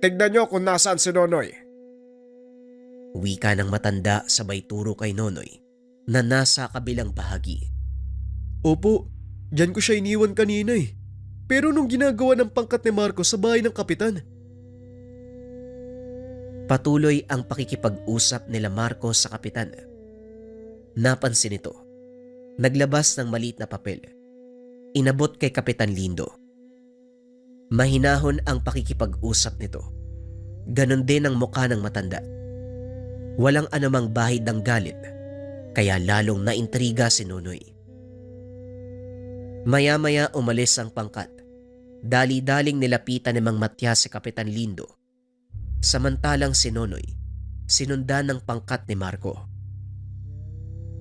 Tignan nyo kung nasaan si Nonoy.
Wika ng matanda sabay turo kay Nonoy na nasa kabilang bahagi.
Opo, dyan ko siya iniwan kanina eh. Pero nung ginagawa ng pangkat ni Marco sa bahay ng kapitan.
Patuloy ang pakikipag-usap nila Marco sa kapitan. Napansin ito. Naglabas ng maliit na papel. Inabot kay Kapitan Lindo. Mahinahon ang pakikipag-usap nito. Ganon din ang mukha ng matanda. Walang anumang bahid ng galit, kaya lalong naintriga si Nonoy. Maya-maya umalis ang pangkat. Dali-daling nilapitan ni Mang Matias si Kapitan Lindo. Samantalang si Nonoy, sinundan ng pangkat ni Marco.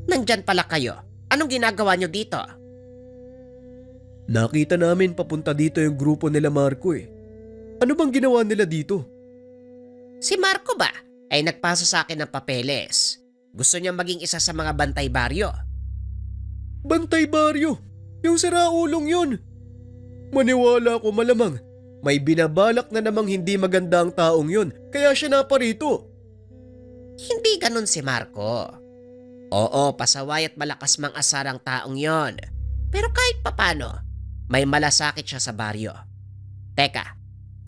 Nandyan pala kayo. Anong ginagawa nyo dito?
Nakita namin papunta dito yung grupo nila Marco eh. Ano bang ginawa nila dito?
Si Marco ba ay nagpasa sa akin ng papeles? Gusto niya maging isa sa mga bantay baryo.
Bantay baryo! Yung siraulong yun! Maniwala ko malamang. May binabalak na namang hindi maganda ang taong yun, kaya siya naparito.
Hindi ganun si Marco. Oo, pasaway at malakas mang asar ang taong yon. Pero kahit papano, may malasakit siya sa baryo. Teka,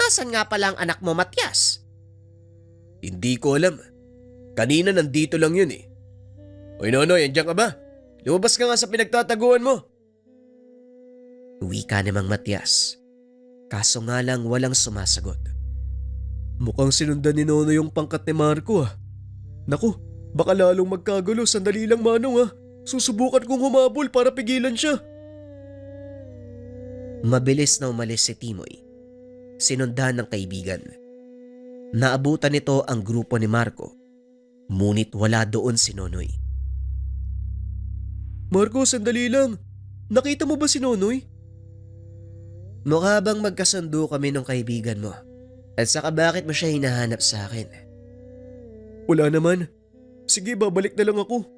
nasan nga pala ang anak mo, Matias?
Hindi ko alam. Kanina nandito lang yun eh. Hoy Nonoy, andiyan ka ba? Lumabas ka nga sa pinagtataguan mo.
Wika ni Mang Matias. Kaso nga lang walang sumasagot.
Mukhang sinundan ni Nono yung pangkat ni Marco ah. Naku, baka lalong magkagulo, sandali lang Manong ah. Susubukan kong humabol para pigilan siya.
Mabilis na umalis si Timoy. Sinundan ng kaibigan. Naabutan nito ang grupo ni Marco. Ngunit wala doon si Nonoy.
Marco, sandali lang. Nakita mo ba si Nonoy?
Mukha bang magkasundo kami ng kaibigan mo? At saka bakit mo siya hinahanap sa akin?
Wala naman. Sige, babalik na lang ako.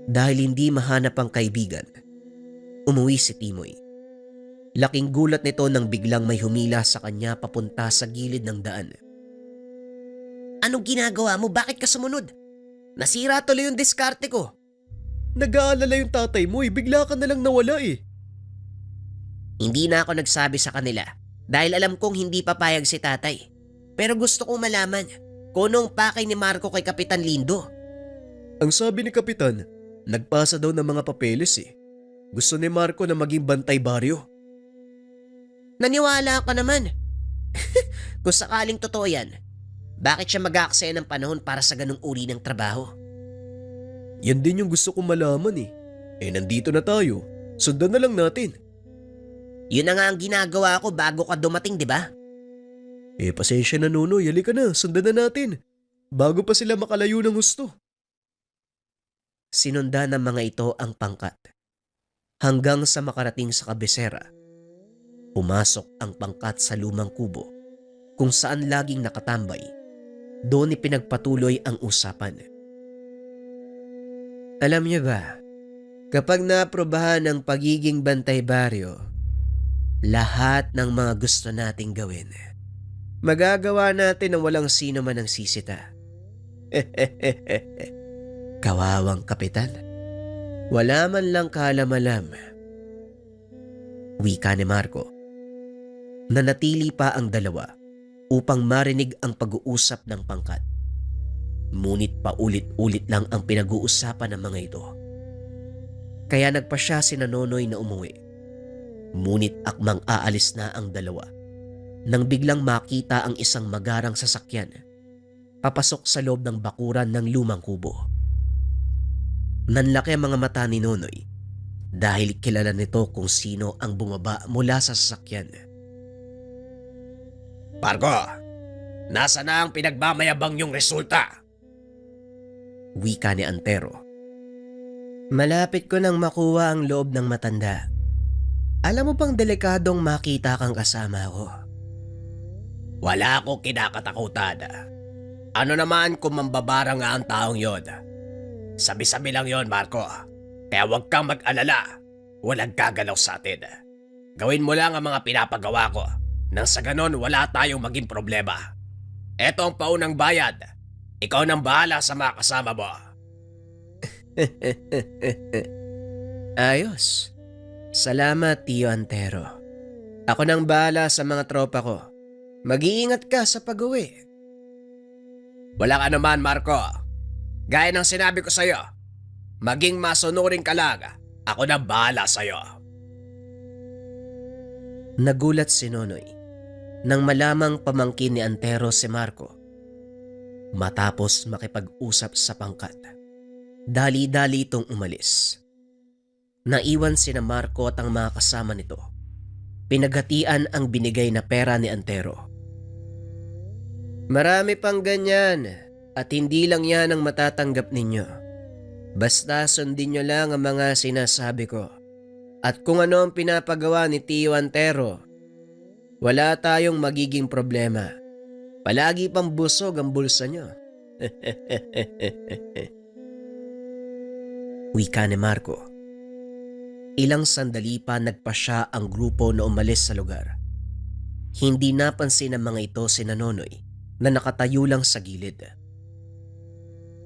Dahil hindi mahanap ang kaibigan, umuwi si Timoy. Laking gulat nito nang biglang may humila sa kanya papunta sa gilid ng daan.
Anong ginagawa mo? Bakit ka sumunod? Nasira tuloy yung diskarte ko.
Nag-aalala yung tatay mo eh, bigla ka na lang nawala eh.
Hindi na ako nagsabi sa kanila dahil alam kong hindi papayag si tatay. Pero gusto kong malaman kung anong pakay ni Marco kay Kapitan Lindo.
Ang sabi ni Kapitan, nagpasa daw ng mga papeles eh. Gusto ni Marco na maging bantay baryo.
Naniwala ka naman. Kung sakaling totoo yan, bakit siya mag-aaksaya ng panahon para sa ganung uri ng trabaho?
Yan din yung gusto kong malaman eh. Eh nandito na tayo, sundan na lang natin.
Yun na nga ang ginagawa ko bago ka dumating, di ba?
Eh pasensya na Nonoy, halika na, sundan na natin. Bago pa sila makalayo ng husto.
Sinundan ng mga ito ang pangkat hanggang sa makarating sa kabisera. Pumasok ang pangkat sa lumang kubo kung saan laging nakatambay. Doon ipinagpatuloy ang usapan. Alam niyo ba, kapag naprobahan ang pagiging bantay baryo, lahat ng mga gusto nating gawin, magagawa natin ng walang sino man ang sisita. Kawawang kapitan. Wala man lang kaalam-alam. Wika ni Marco. Nanatili pa ang dalawa upang marinig ang pag-uusap ng pangkat. Ngunit paulit-ulit lang ang pinag-uusapan ng mga ito. Kaya nagpa siya si Nonoy na umuwi. Ngunit akmang aalis na ang dalawa nang biglang makita ang isang magarang sasakyan papasok sa loob ng bakuran ng lumang kubo. Nanlaki ang mga mata ni Nonoy dahil kilala nito kung sino ang bumaba mula sa sasakyan.
Marco, nasa na ang pinagmamayabang yung resulta?
Wika ni Antero. Malapit ko nang makuha ang loob ng matanda. Alam mo bang delikadong makita kang kasama ko?
Wala akong kinakatakutan. Ano naman kung mambabara nga ang taong yon? Sabi-sabi lang yon, Marco. Kaya huwag kang mag-alala. Walang gagalaw sa atin. Gawin mo lang ang mga pinapagawa ko. Nang sa ganon wala tayong maging problema. Eto ang paunang bayad. Ikaw nang bahala sa mga kasama mo.
Ayos. Salamat, Tio Antero. Ako nang bahala sa mga tropa ko. Mag-iingat ka sa pag-uwi.
Wala ka naman, Marco. Gaya ng sinabi ko sa'yo, maging masunurin ka lang. Ako nang bahala sa'yo.
Nagulat si Nonoy nang malamang pamangkin ni Antero si Marco. Matapos makipag-usap sa pangkat, dali-dali itong umalis. Naiwan sina Marco at ang mga kasama nito. Pinaghatian ang binigay na pera ni Antero. Marami pang ganyan at hindi lang yan ang matatanggap ninyo. Basta sundin nyo lang ang mga sinasabi ko. At kung ano ang pinapagawa ni Tio Antero, wala tayong magiging problema. Palagi pang busog ang bulsa nyo. Wika ni Marco. Ilang sandali pa nagpa siya ang grupo na umalis sa lugar. Hindi napansin ng mga ito si Nonoy na nakatayo lang sa gilid.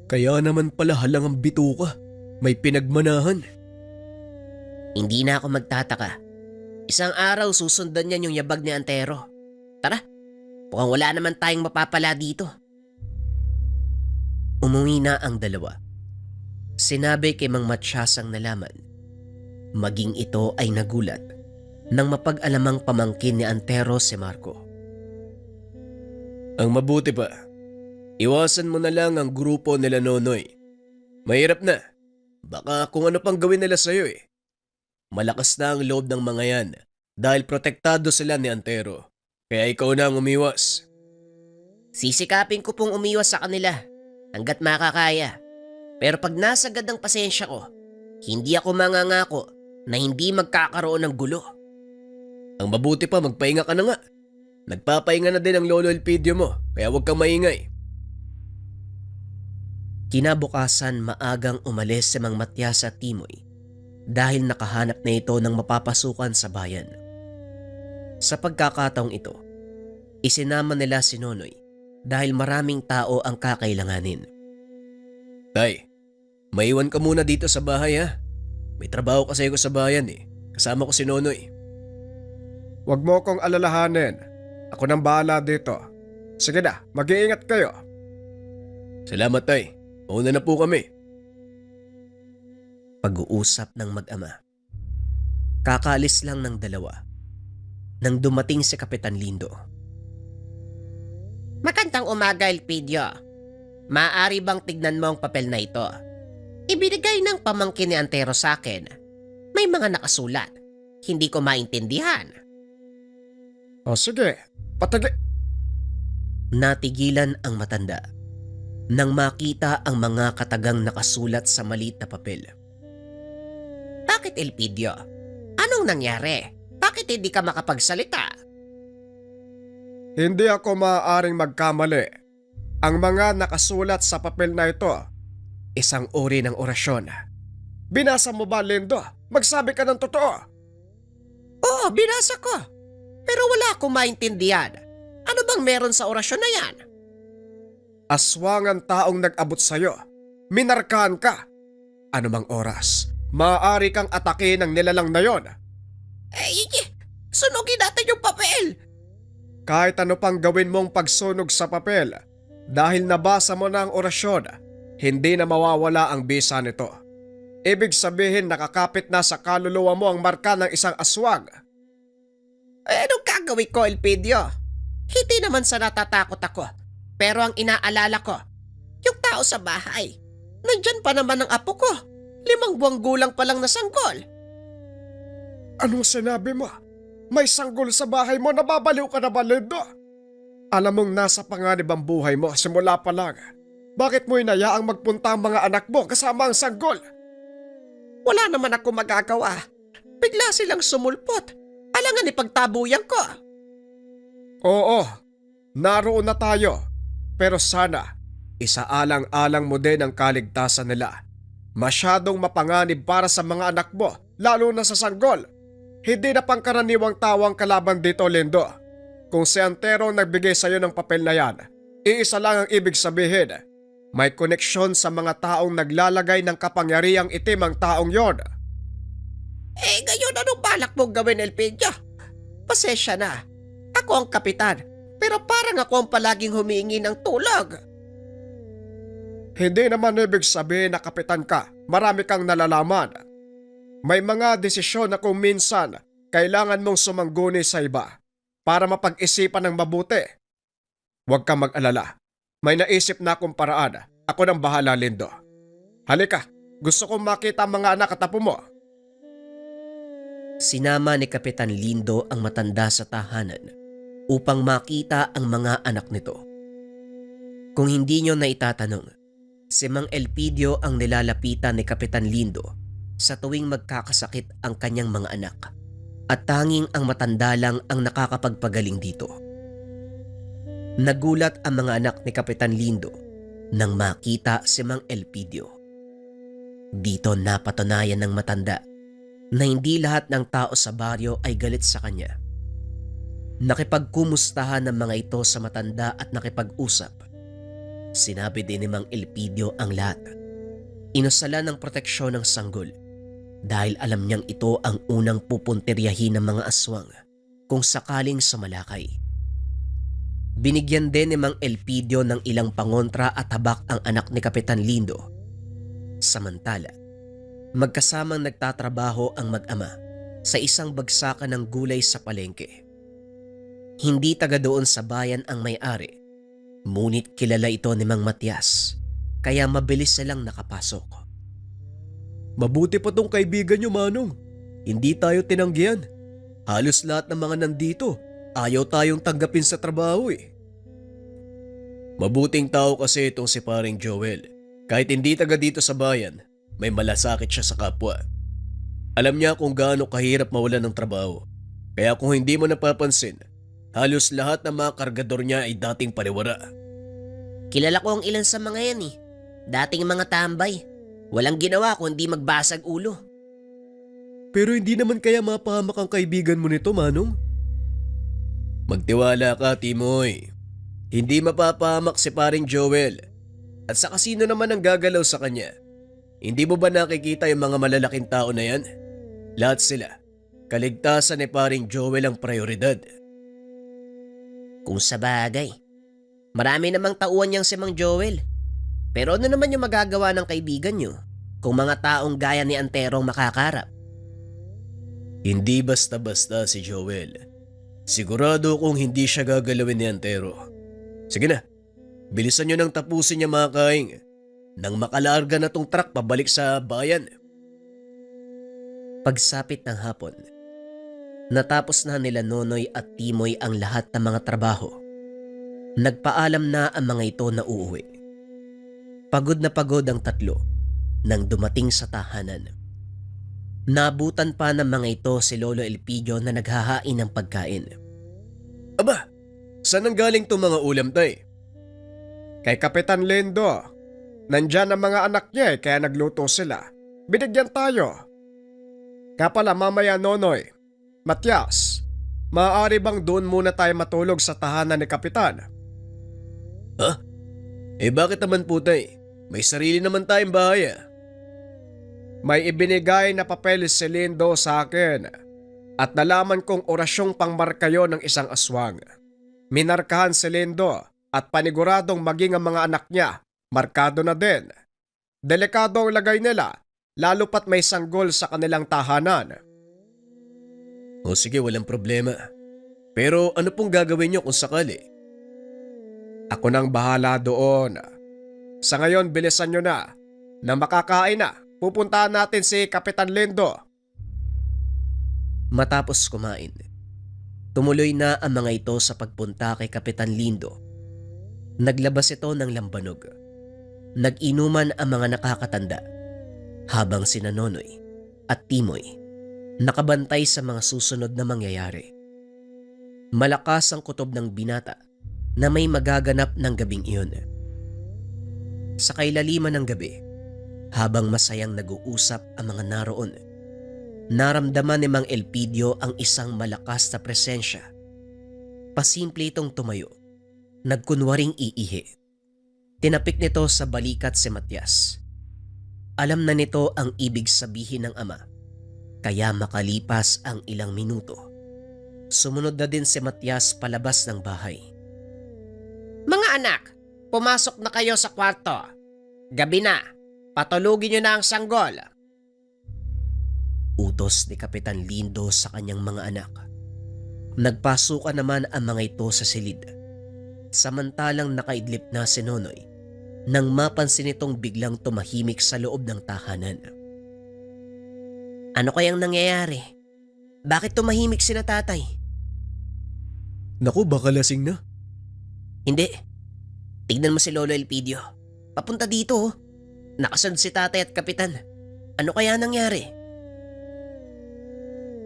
Kaya naman pala halang ang bituka. May pinagmanahan.
Hindi na ako magtataka. Isang araw susundan niyan yung yabag ni Antero. Tara, mukhang wala naman tayong mapapala dito.
Umuwi na ang dalawa. Sinabi kay Mang Matsyasang nalaman. Maging ito ay nagulat nang mapag-alamang pamangkin ni Antero si Marco.
Ang mabuti pa, iwasan mo na lang ang grupo nila Nonoy. Mahirap na. Baka kung ano pang gawin nila sa'yo eh. Malakas na ang loob ng mga yan dahil protektado sila ni Antero. Kaya ikaw na ang umiwas.
Sisikapin ko pong umiwas sa kanila hanggat makakaya. Pero pag nasagad ang pasensya ko, hindi ako mangangako na hindi magkakaroon ng gulo.
Ang mabuti pa, magpahinga ka na nga. Nagpapahinga na din ang lolo Elpidio mo, kaya huwag kang maingay.
Kinabukasan maagang umalis si Mang Matyas at Timoy dahil nakahanap na ito ng mapapasukan sa bayan. Sa pagkakataong ito, isinama nila si Nonoy dahil maraming tao ang kakailanganin.
Tay, maiwan ka muna dito sa bahay ha. May trabaho kasi ako sa bayan eh. Kasama ko si Nonoy.
Huwag mo kong alalahanin. Ako nang bahala dito. Sige na, mag-iingat kayo.
Salamat tay. Mauna na po kami.
Pag-uusap ng mag-ama. Kakaalis lang ng dalawa nang dumating si Kapitan Lindo.
Magandang umaga, Elpidio. Maaari bang tignan mo ang papel na ito? Ibinigay ng pamangkin ni Antero sa akin. May mga nakasulat. Hindi ko maintindihan.
O sige,
Natigilan ang matanda nang makita ang mga katagang nakasulat sa maliit na papel.
Bakit, Elpidio? Anong nangyari? Bakit hindi ka makapagsalita?
Hindi ako maaaring magkamali. Ang mga nakasulat sa papel na ito, isang uri ng orasyon. Binasa mo ba, Lindo? Magsabi ka ng totoo.
Oo, binasa ko. Pero wala akong maintindihan. Ano bang meron sa orasyon na yan?
Aswang ang taong nag-abot sa'yo. Minarkahan ka. Anumang oras, maaari kang atake ng nilalang na yon.
Sunugin natin yung papel.
Kahit ano pang gawin mong pagsunog sa papel, dahil nabasa mo na ang orasyon, hindi na mawawala ang bisa nito. Ibig sabihin nakakapit na sa kaluluwa mo ang marka ng isang aswang.
Anong gagawin ko, Elpidio? Hindi naman sa natatakot ako. Pero ang inaalala ko, yung tao sa bahay. Nandyan pa naman ang apo ko. 5 buwang gulang pa lang na sanggol.
Anong sinabi mo? May sanggol sa bahay mo, nababaliw ka na ba, Lindo? Alam mong nasa panganib ang buhay mo simula pa lang. Bakit mo inayaang magpunta ang mga anak mo kasama ang sanggol?
Wala naman ako magagawa. Bigla silang sumulpot. Alangan ipagtabuyan ko.
Oo, naroon na tayo. Pero sana, isaalang-alang mo din ang kaligtasan nila. Masyadong mapanganib para sa mga anak mo, lalo na sa sanggol. Hindi na pangkaraniwang tawang kalaban dito, Lindo. Kung si Antero nagbigay sa'yo ng papel na yan, iisa lang ang ibig sabihin. May koneksyon sa mga taong naglalagay ng kapangyarihang itim ang taong yon.
Ngayon anong balak mong gawin, Elpidio? Pasensya na. Ako ang kapitan, pero parang ako ang palaging humihingi ng tulog.
Hindi naman ibig sabihin na kapitan ka, marami kang nalalaman. May mga desisyon na kung minsan kailangan mong sumangguni sa iba para mapag-isipan ng mabuti. Huwag kang mag-alala. May naisip na akong paraan. Ako nang bahala, Lindo. Halika, gusto kong makita ang mga anak at apo mo.
Sinama ni Kapitan Lindo ang matanda sa tahanan upang makita ang mga anak nito. Kung hindi nyo na itatanong, si Mang Elpidio ang nilalapitan ni Kapitan Lindo sa tuwing magkakasakit ang kanyang mga anak at tanging ang matanda lang ang nakakapagpagaling dito. Nagulat ang mga anak ni Kapitan Lindo nang makita si Mang Elpidio. Dito napatunayan ng matanda na hindi lahat ng tao sa baryo ay galit sa kanya. Nakipagkumustahan ng mga ito sa matanda at nakipag-usap. Sinabi din ni Mang Elpidio ang lahat. Inusala ng proteksyon ng sanggol dahil alam niyang ito ang unang pupuntiryahin ng mga aswang kung sakaling sumalakay. Binigyan din ni Mang Elpidio ng ilang pangontra at habak ang anak ni Kapitan Lindo. Samantala, magkasamang nagtatrabaho ang mag-ama sa isang bagsakan ng gulay sa palengke. Hindi taga doon sa bayan ang may-ari, ngunit kilala ito ni Mang Matias, kaya mabilis silang nakapasok.
Mabuti pa tong kaibigan nyo, Manong. Hindi tayo tinanggihan. Halos lahat ng mga nandito, ayaw tayong tanggapin sa trabaho eh. Mabuting tao kasi itong si Paring Joel. Kahit hindi taga dito sa bayan, may malasakit siya sa kapwa. Alam niya kung gaano kahirap mawalan ng trabaho. Kaya kung hindi mo napapansin, halos lahat ng mga kargador niya ay dating pariwara.
Kilala ko ang ilan sa mga yan eh. Dating mga tambay. Walang ginawa kundi magbasag ulo.
Pero hindi naman kaya mapahamak ang kaibigan mo nito, Manong? Magtiwala ka, Timoy. Hindi mapapahamak si Paring Joel. At sa kasino naman ang gagalaw sa kanya? Hindi mo ba nakikita yung mga malalaking tao na yan? Lahat sila. Kaligtasan ni Paring Joel ang prioridad.
Kung sa bagay. Marami namang tauhan niyang si Mang Joel. Pero ano naman yung magagawa ng kaibigan niyo kung mga taong gaya ni Antero ang makakarap?
Hindi basta-basta si Joel. Sigurado kung hindi siya gagalawin ni Antero. Sige na, bilisan nyo nang tapusin niya mga kaing nang makalarga na tong truck pabalik sa bayan.
Pagsapit ng hapon, natapos na nila Nonoy at Timoy ang lahat ng mga trabaho. Nagpaalam na ang mga ito na uuwi. Pagod na pagod ang tatlo nang dumating sa tahanan. Nabutan pa ng mga ito si Lolo Elpidio na naghahain ng pagkain.
Aba, saan ang galing tong mga ulam, tay?
Kay Kapitan Lindo, nandyan ang mga anak niya kaya nagluto sila. Binigyan tayo. Kaya pala mamaya Nonoy, Matias, maaari bang doon muna tayo matulog sa tahanan ni Kapitan?
Bakit naman po, tay? May sarili naman tayong bahay ah.
May ibinigay na papel si Lindo sa akin at nalaman kong orasyong pangmarka yon ng isang aswang. Minarkahan si Lindo at paniguradong maging ang mga anak niya, markado na din. Delikado ang lagay nila, lalo pat may sanggol sa kanilang tahanan.
O sige, walang problema. Pero ano pong gagawin niyo kung sakali?
Ako nang bahala doon. Sa ngayon, bilisan nyo na makakain na. Pupuntahan natin si Kapitan Lindo.
Matapos kumain, tumuloy na ang mga ito sa pagpunta kay Kapitan Lindo. Naglabas ito ng lambanog. Nag-inuman ang mga nakakatanda habang sina Nonoy at Timoy nakabantay sa mga susunod na mangyayari. Malakas ang kutob ng binata na may magaganap ng gabing iyon. Sa kailaliman ng gabi, habang masayang nag-uusap ang mga naroon, naramdaman ni Mang Elpidio ang isang malakas na presensya. Pasimple itong tumayo, nagkunwaring iihi. Tinapik nito sa balikat si Matias. Alam na nito ang ibig sabihin ng ama, kaya makalipas ang ilang minuto, sumunod na din si Matias palabas ng bahay.
Mga anak, pumasok na kayo sa kwarto. Gabi na, patulugin niyo na ang sanggol.
Utos ni Kapitan Lindo sa kanyang mga anak. Nagpasukan naman ang mga ito sa silid. Samantalang nakaidlip na si Nonoy nang mapansin itong biglang tumahimik sa loob ng tahanan.
Ano kayang nangyayari? Bakit tumahimik si na tatay?
Naku, baka lasing na.
Hindi. Tignan mo si Lolo Elpidio. Papunta dito oh. Nakasunod si tatay at kapitan. Ano kaya nangyari?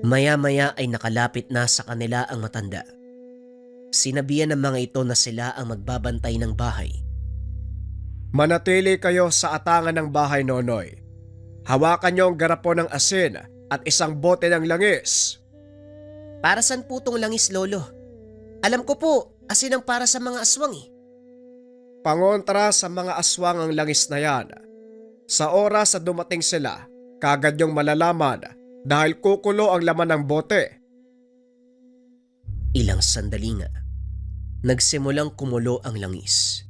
Maya-maya ay nakalapit na sa kanila ang matanda. Sinabihan ng mga ito na sila ang magbabantay ng bahay.
Manatili kayo sa atangan ng bahay, Nonoy. Hawakan niyo ang garapon ng asin at isang bote ng langis.
Para saan po tong langis, Lolo? Alam ko po, asin ang para sa mga aswang eh.
Pangontra sa mga aswang ang langis na yan. Sa oras na dumating sila, kagad yung malalaman dahil kukulo ang laman ng bote.
Ilang sandali nga, nagsimulang kumulo ang langis.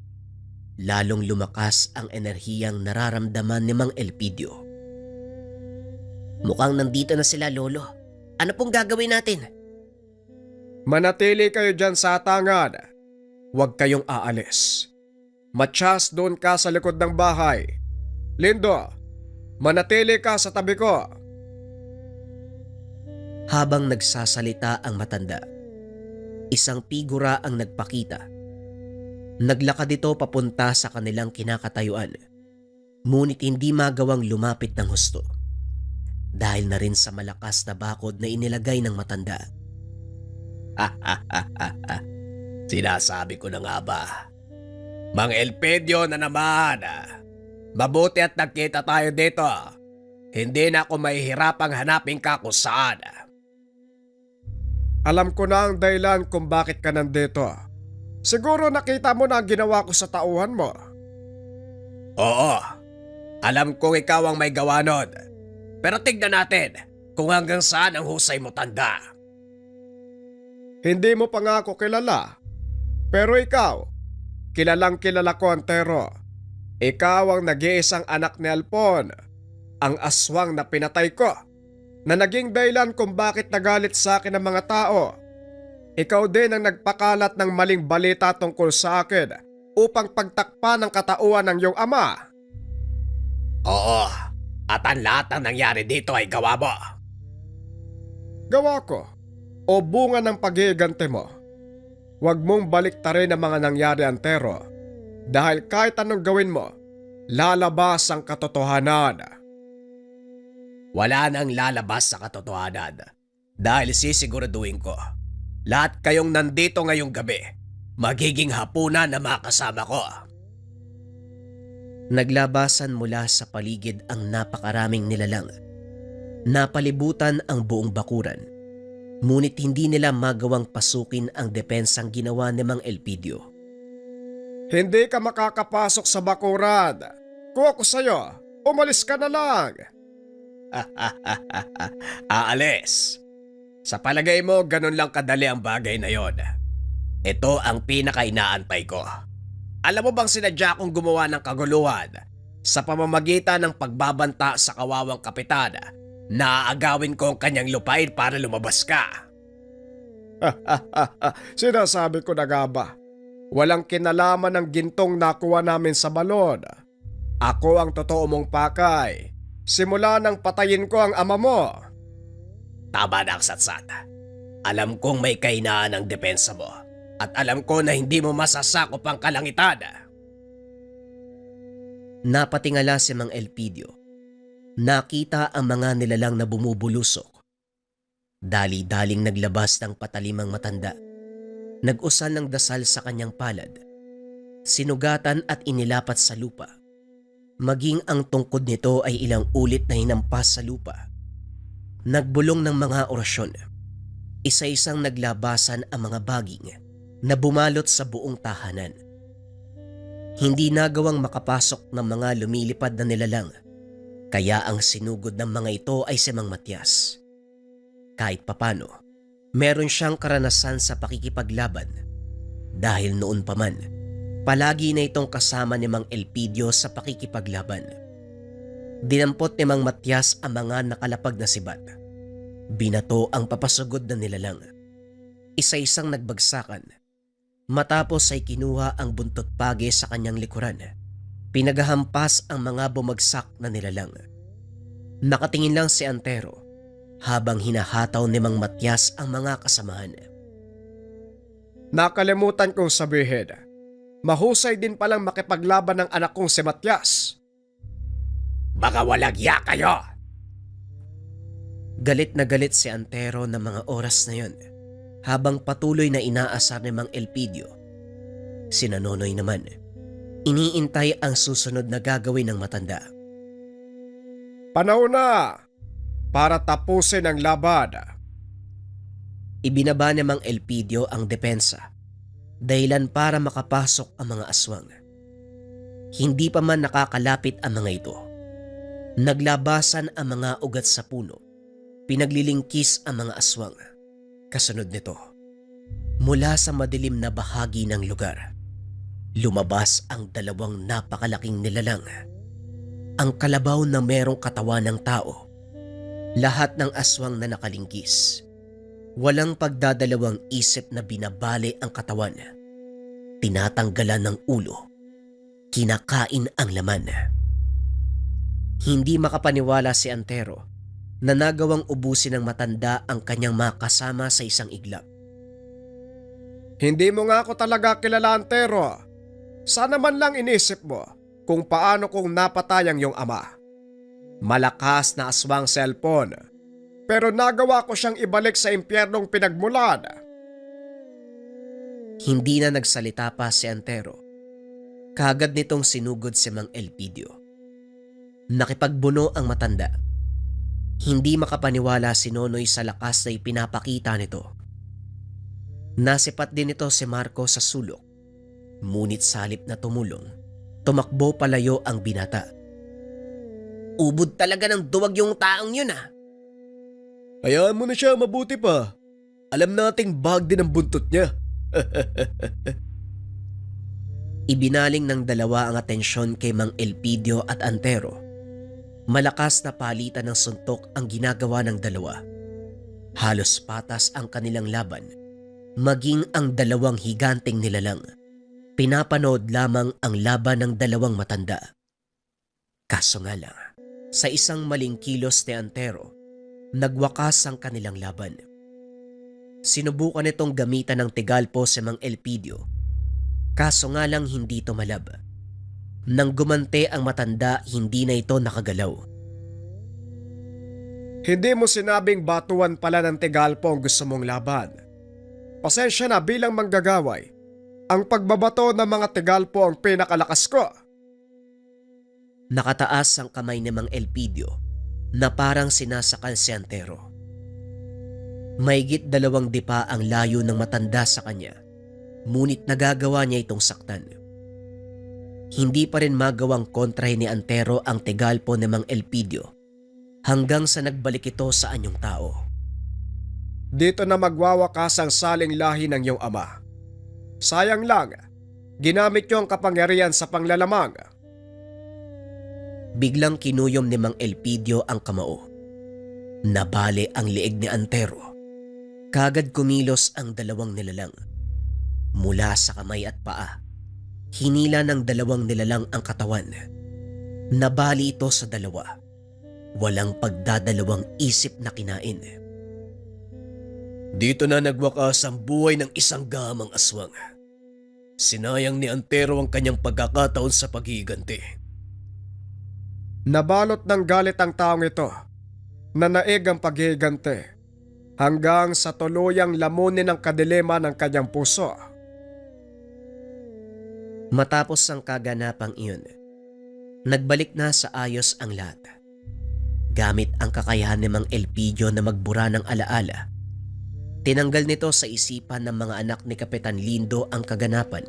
Lalong lumakas ang enerhiyang nararamdaman ni Mang Elpidio.
Mukhang nandito na sila, Lolo. Ano pong gagawin natin?
Manatili kayo dyan sa atangan. Huwag kayong aalis. Matias, doon ka sa likod ng bahay. Lindo, manatili ka sa tabi ko.
Habang nagsasalita ang matanda, isang figura ang nagpakita. Naglakad ito papunta sa kanilang kinakatayuan, ngunit hindi magawang lumapit ng husto dahil na rin sa malakas na bakod na inilagay ng matanda.
Sinasabi ko na nga ba? Mang Elpidio na naman. Mabuti at nagkita tayo dito. Hindi na ako mahihirapang hanapin ka kung saan.
Alam ko na ang dahilan kung bakit ka nandito. Siguro nakita mo na ang ginawa ko sa tauhan mo.
Oo, alam kong ikaw ang may gawa nun. Pero tignan natin kung hanggang saan ang husay mo, tanda.
Hindi mo pa nga ako kilala. Pero ikaw, kilalang kilala ko, Antero. Ikaw ang nag-iisang anak ni Alpon, ang aswang na pinatay ko, na naging dahilan kung bakit nagalit sa akin ang mga tao. Ikaw din ang nagpakalat ng maling balita tungkol sa akin upang pagtakpan ang katauhan ng iyong ama.
Oo, at ang lahat ng nangyari dito ay gawa mo.
Gawa ko o bunga ng pag-iigante mo. Huwag mong baliktarin ang mga nangyari, Antero, dahil kahit anong gawin mo, lalabas ang katotohanan.
wala nang lalabas sa katotohanan. Dahil sisiguraduhin ko, lahat kayong nandito ngayong gabi, magiging hapunan na makasama ko.
Naglabasan mula sa paligid ang napakaraming nilalang. Napalibutan ang buong bakuran. Ngunit hindi nila magawang pasukin ang depensang ginawa ni Mang Elpidio.
Hindi ka makakapasok sa bakuran. Kung ako sa'yo, umalis ka na lang.
Aalis. Sa palagay mo, ganun lang kadali ang bagay na yon. Ito ang pinaka-inaantay ko. Alam mo bang sinadya kong gumawa ng kaguluhan sa pamamagitan ng pagbabanta sa kawawang kapitan na aagawin ko ang kanyang lupain para lumabas ka?
Sinasabi ko na nga ba, walang kinalaman ng gintong nakuha namin sa balon. Ako ang totoo mong pakay. Simula nang patayin ko ang ama mo.
Tama na ang satsat. Alam kong may kahinaan ang depensa mo at alam ko na hindi mo masasakop ang kalangitan.
Napatingala si Mang Elpidio. Nakita ang mga nilalang na bumubulusok. Dali-daling naglabas ng patalimang matanda. Nag-usal ng dasal sa kanyang palad. Sinugatan at inilapat sa lupa. Maging ang tungkod nito ay ilang ulit na hinampas sa lupa. Nagbulong ng mga orasyon. Isa-isang naglabasan ang mga baging na bumalot sa buong tahanan. Hindi nagawang makapasok ng mga lumilipad na nilalang, kaya ang sinugod ng mga ito ay si Mang Matias. Kahit papano, meron siyang karanasan sa pakikipaglaban dahil noon pa man, palagi na itong kasama ni Mang Elpidio sa pakikipaglaban. Dinampot ni Mang Matias ang mga nakalapag na sibat. Binato ang papasugod na nilalang. Isa-isang nagbagsakan. Matapos ay kinuha ang buntot pagi sa kanyang likuran. Pinagahampas ang mga bumagsak na nilalang. Nakatingin lang si Antero habang hinahataw ni Mang Matias ang mga kasamahan.
Nakalimutan kong sabihin, mahusay din palang makipaglaban ng anak kong si Matias.
Baka walagya kayo!
Galit na galit si Antero ng mga oras na yon habang patuloy na inaasar ni Mang Elpidio. Si Nanonoy naman, iniintay ang susunod na gagawin ng matanda.
Panahon na para tapusin ang laban.
Ibinaba ni Mang Elpidio ang depensa, dahilan para makapasok ang mga aswang. Hindi pa man nakakalapit ang mga ito. Naglabasan ang mga ugat sa puno. Pinaglilingkis ang mga aswang. Kasunod nito, mula sa madilim na bahagi ng lugar, lumabas ang dalawang napakalaking nilalang. Ang kalabaw na merong katawan ng tao. Lahat ng aswang na nakalingkis. Walang pagdadalawang isip na binabali ang katawan. Tinatanggalan ng ulo. Kinakain ang laman. Hindi makapaniwala si Antero na nagawang ubusin ng matanda ang kanyang mga kasama sa isang iglap.
Hindi mo nga ako talaga kilala, Antero. Sana man lang inisip mo kung paano kong napatayang yung ama. Malakas na aswang cellphone, pero nagawa ko siyang ibalik sa impyernong pinagmulan.
Hindi na nagsalita pa si Antero. Kagad nitong sinugod si Mang Elpidio. Nakipagbuno ang matanda. Hindi makapaniwala si Nonoy sa lakas na ipinapakita nito. Nasipat din ito si Marco sa sulok. Ngunit salip na tumulong, tumakbo palayo ang binata.
Ubod talaga ng duwag yung taong yun ah.
Hayaan mo na siya, mabuti pa. Alam nating bag din ang buntot niya.
Ibinaling ng dalawa ang atensyon kay Mang Elpidio at Antero. Malakas na palitan ng suntok ang ginagawa ng dalawa. Halos patas ang kanilang laban, maging ang dalawang higanteng nilalang. Pinapanood lamang ang laban ng dalawang matanda. Kaso nga lang, sa isang maling kilos ni Antero, nagwakas ang kanilang laban. Sinubukan nitong gamitan ng tigalpo si Mang Elpidio. Kaso nga lang hindi tumalab. Nang gumante ang matanda, hindi na ito nakagalaw.
Hindi mo sinabing batuan pala ng Tegalpo ang gusto mong laban. Pasensya na bilang manggagaway. Ang pagbabato ng mga Tegalpo ang pinakalakas ko.
Nakataas ang kamay ni Mang Elpidio na parang sinasakal si Antero. Mahigit 2 dipa ang layo ng matanda sa kanya, ngunit nagagawa niya itong saktan. Hindi pa rin magawang kontrahin ni Antero ang Tegalpo ni Mang Elpidio hanggang sa nagbalik ito sa anyong tao.
Dito na magwawakas ang saling lahi ng iyong ama. Sayang lang, ginamit niyo ang kapangyarihan sa panglalamang.
Biglang kinuyom ni Mang Elpidio ang kamao. Nabali ang liig ni Antero. Kagad kumilos ang 2 nilalang. Mula sa kamay at paa, hinila ng 2 nilalang ang katawan. Nabali ito sa 2. Walang pagdadalawang isip na kinain.
Dito na nagwakas ang buhay ng isang gamang aswang. Sinayang ni Antero ang kanyang pagkakataon sa paghiganti.
Nabalot ng galit ang taong ito na naig ang paghiganti hanggang sa tuluyang lamunin ang kadilema ng kanyang puso.
Matapos ang kaganapang iyon, nagbalik na sa ayos ang lahat. Gamit ang kakayahan ni Mang Elpidio na magbura ng alaala, tinanggal nito sa isipan ng mga anak ni Kapitan Lindo ang kaganapan.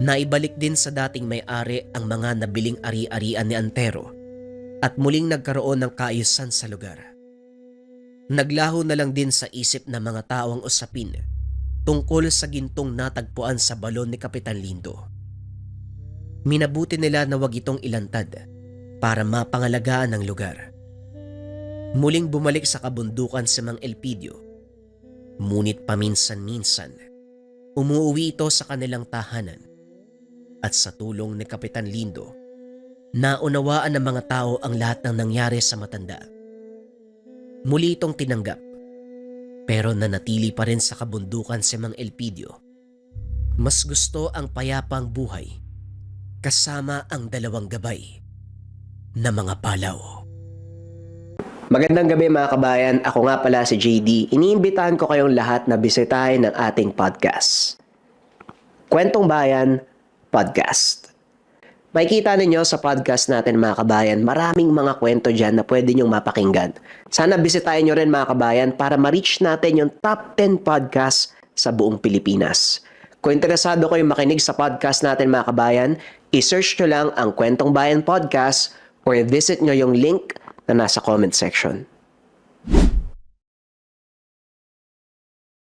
Naibalik din sa dating may-ari ang mga nabiling ari-arian ni Antero at muling nagkaroon ng kaayusan sa lugar. Naglaho na lang din sa isip ng mga tao ang usapin tungkol sa gintong natagpuan sa balon ni Kapitan Lindo. Minabuti nila na wag itong ilantad para mapangalagaan ang lugar. Muling bumalik sa kabundukan si Mang Elpidio. Ngunit paminsan-minsan, umuwi ito sa kanilang tahanan at sa tulong ni Kapitan Lindo, naunawaan ng mga tao ang lahat ng nangyari sa matanda. Muli itong tinanggap, pero nanatili pa rin sa kabundukan si Mang Elpidio. Mas gusto ang payapang buhay kasama ang 2 gabay na mga palaw.
Magandang gabi mga kabayan, ako nga pala si JD. Iniimbitahan ko kayong lahat na bisitahin ng ating podcast. Kwentong Bayan Podcast. Makikita ninyo sa podcast natin mga kabayan, maraming mga kwento dyan na pwede nyong mapakinggan. Sana bisitahin nyo rin mga kabayan para ma-reach natin yung top 10 podcast sa buong Pilipinas. Kung interesado kayong makinig sa podcast natin mga kabayan, i-search nyo lang ang Kwentong Bayan Podcast or visit nyo yung link na nasa comment section.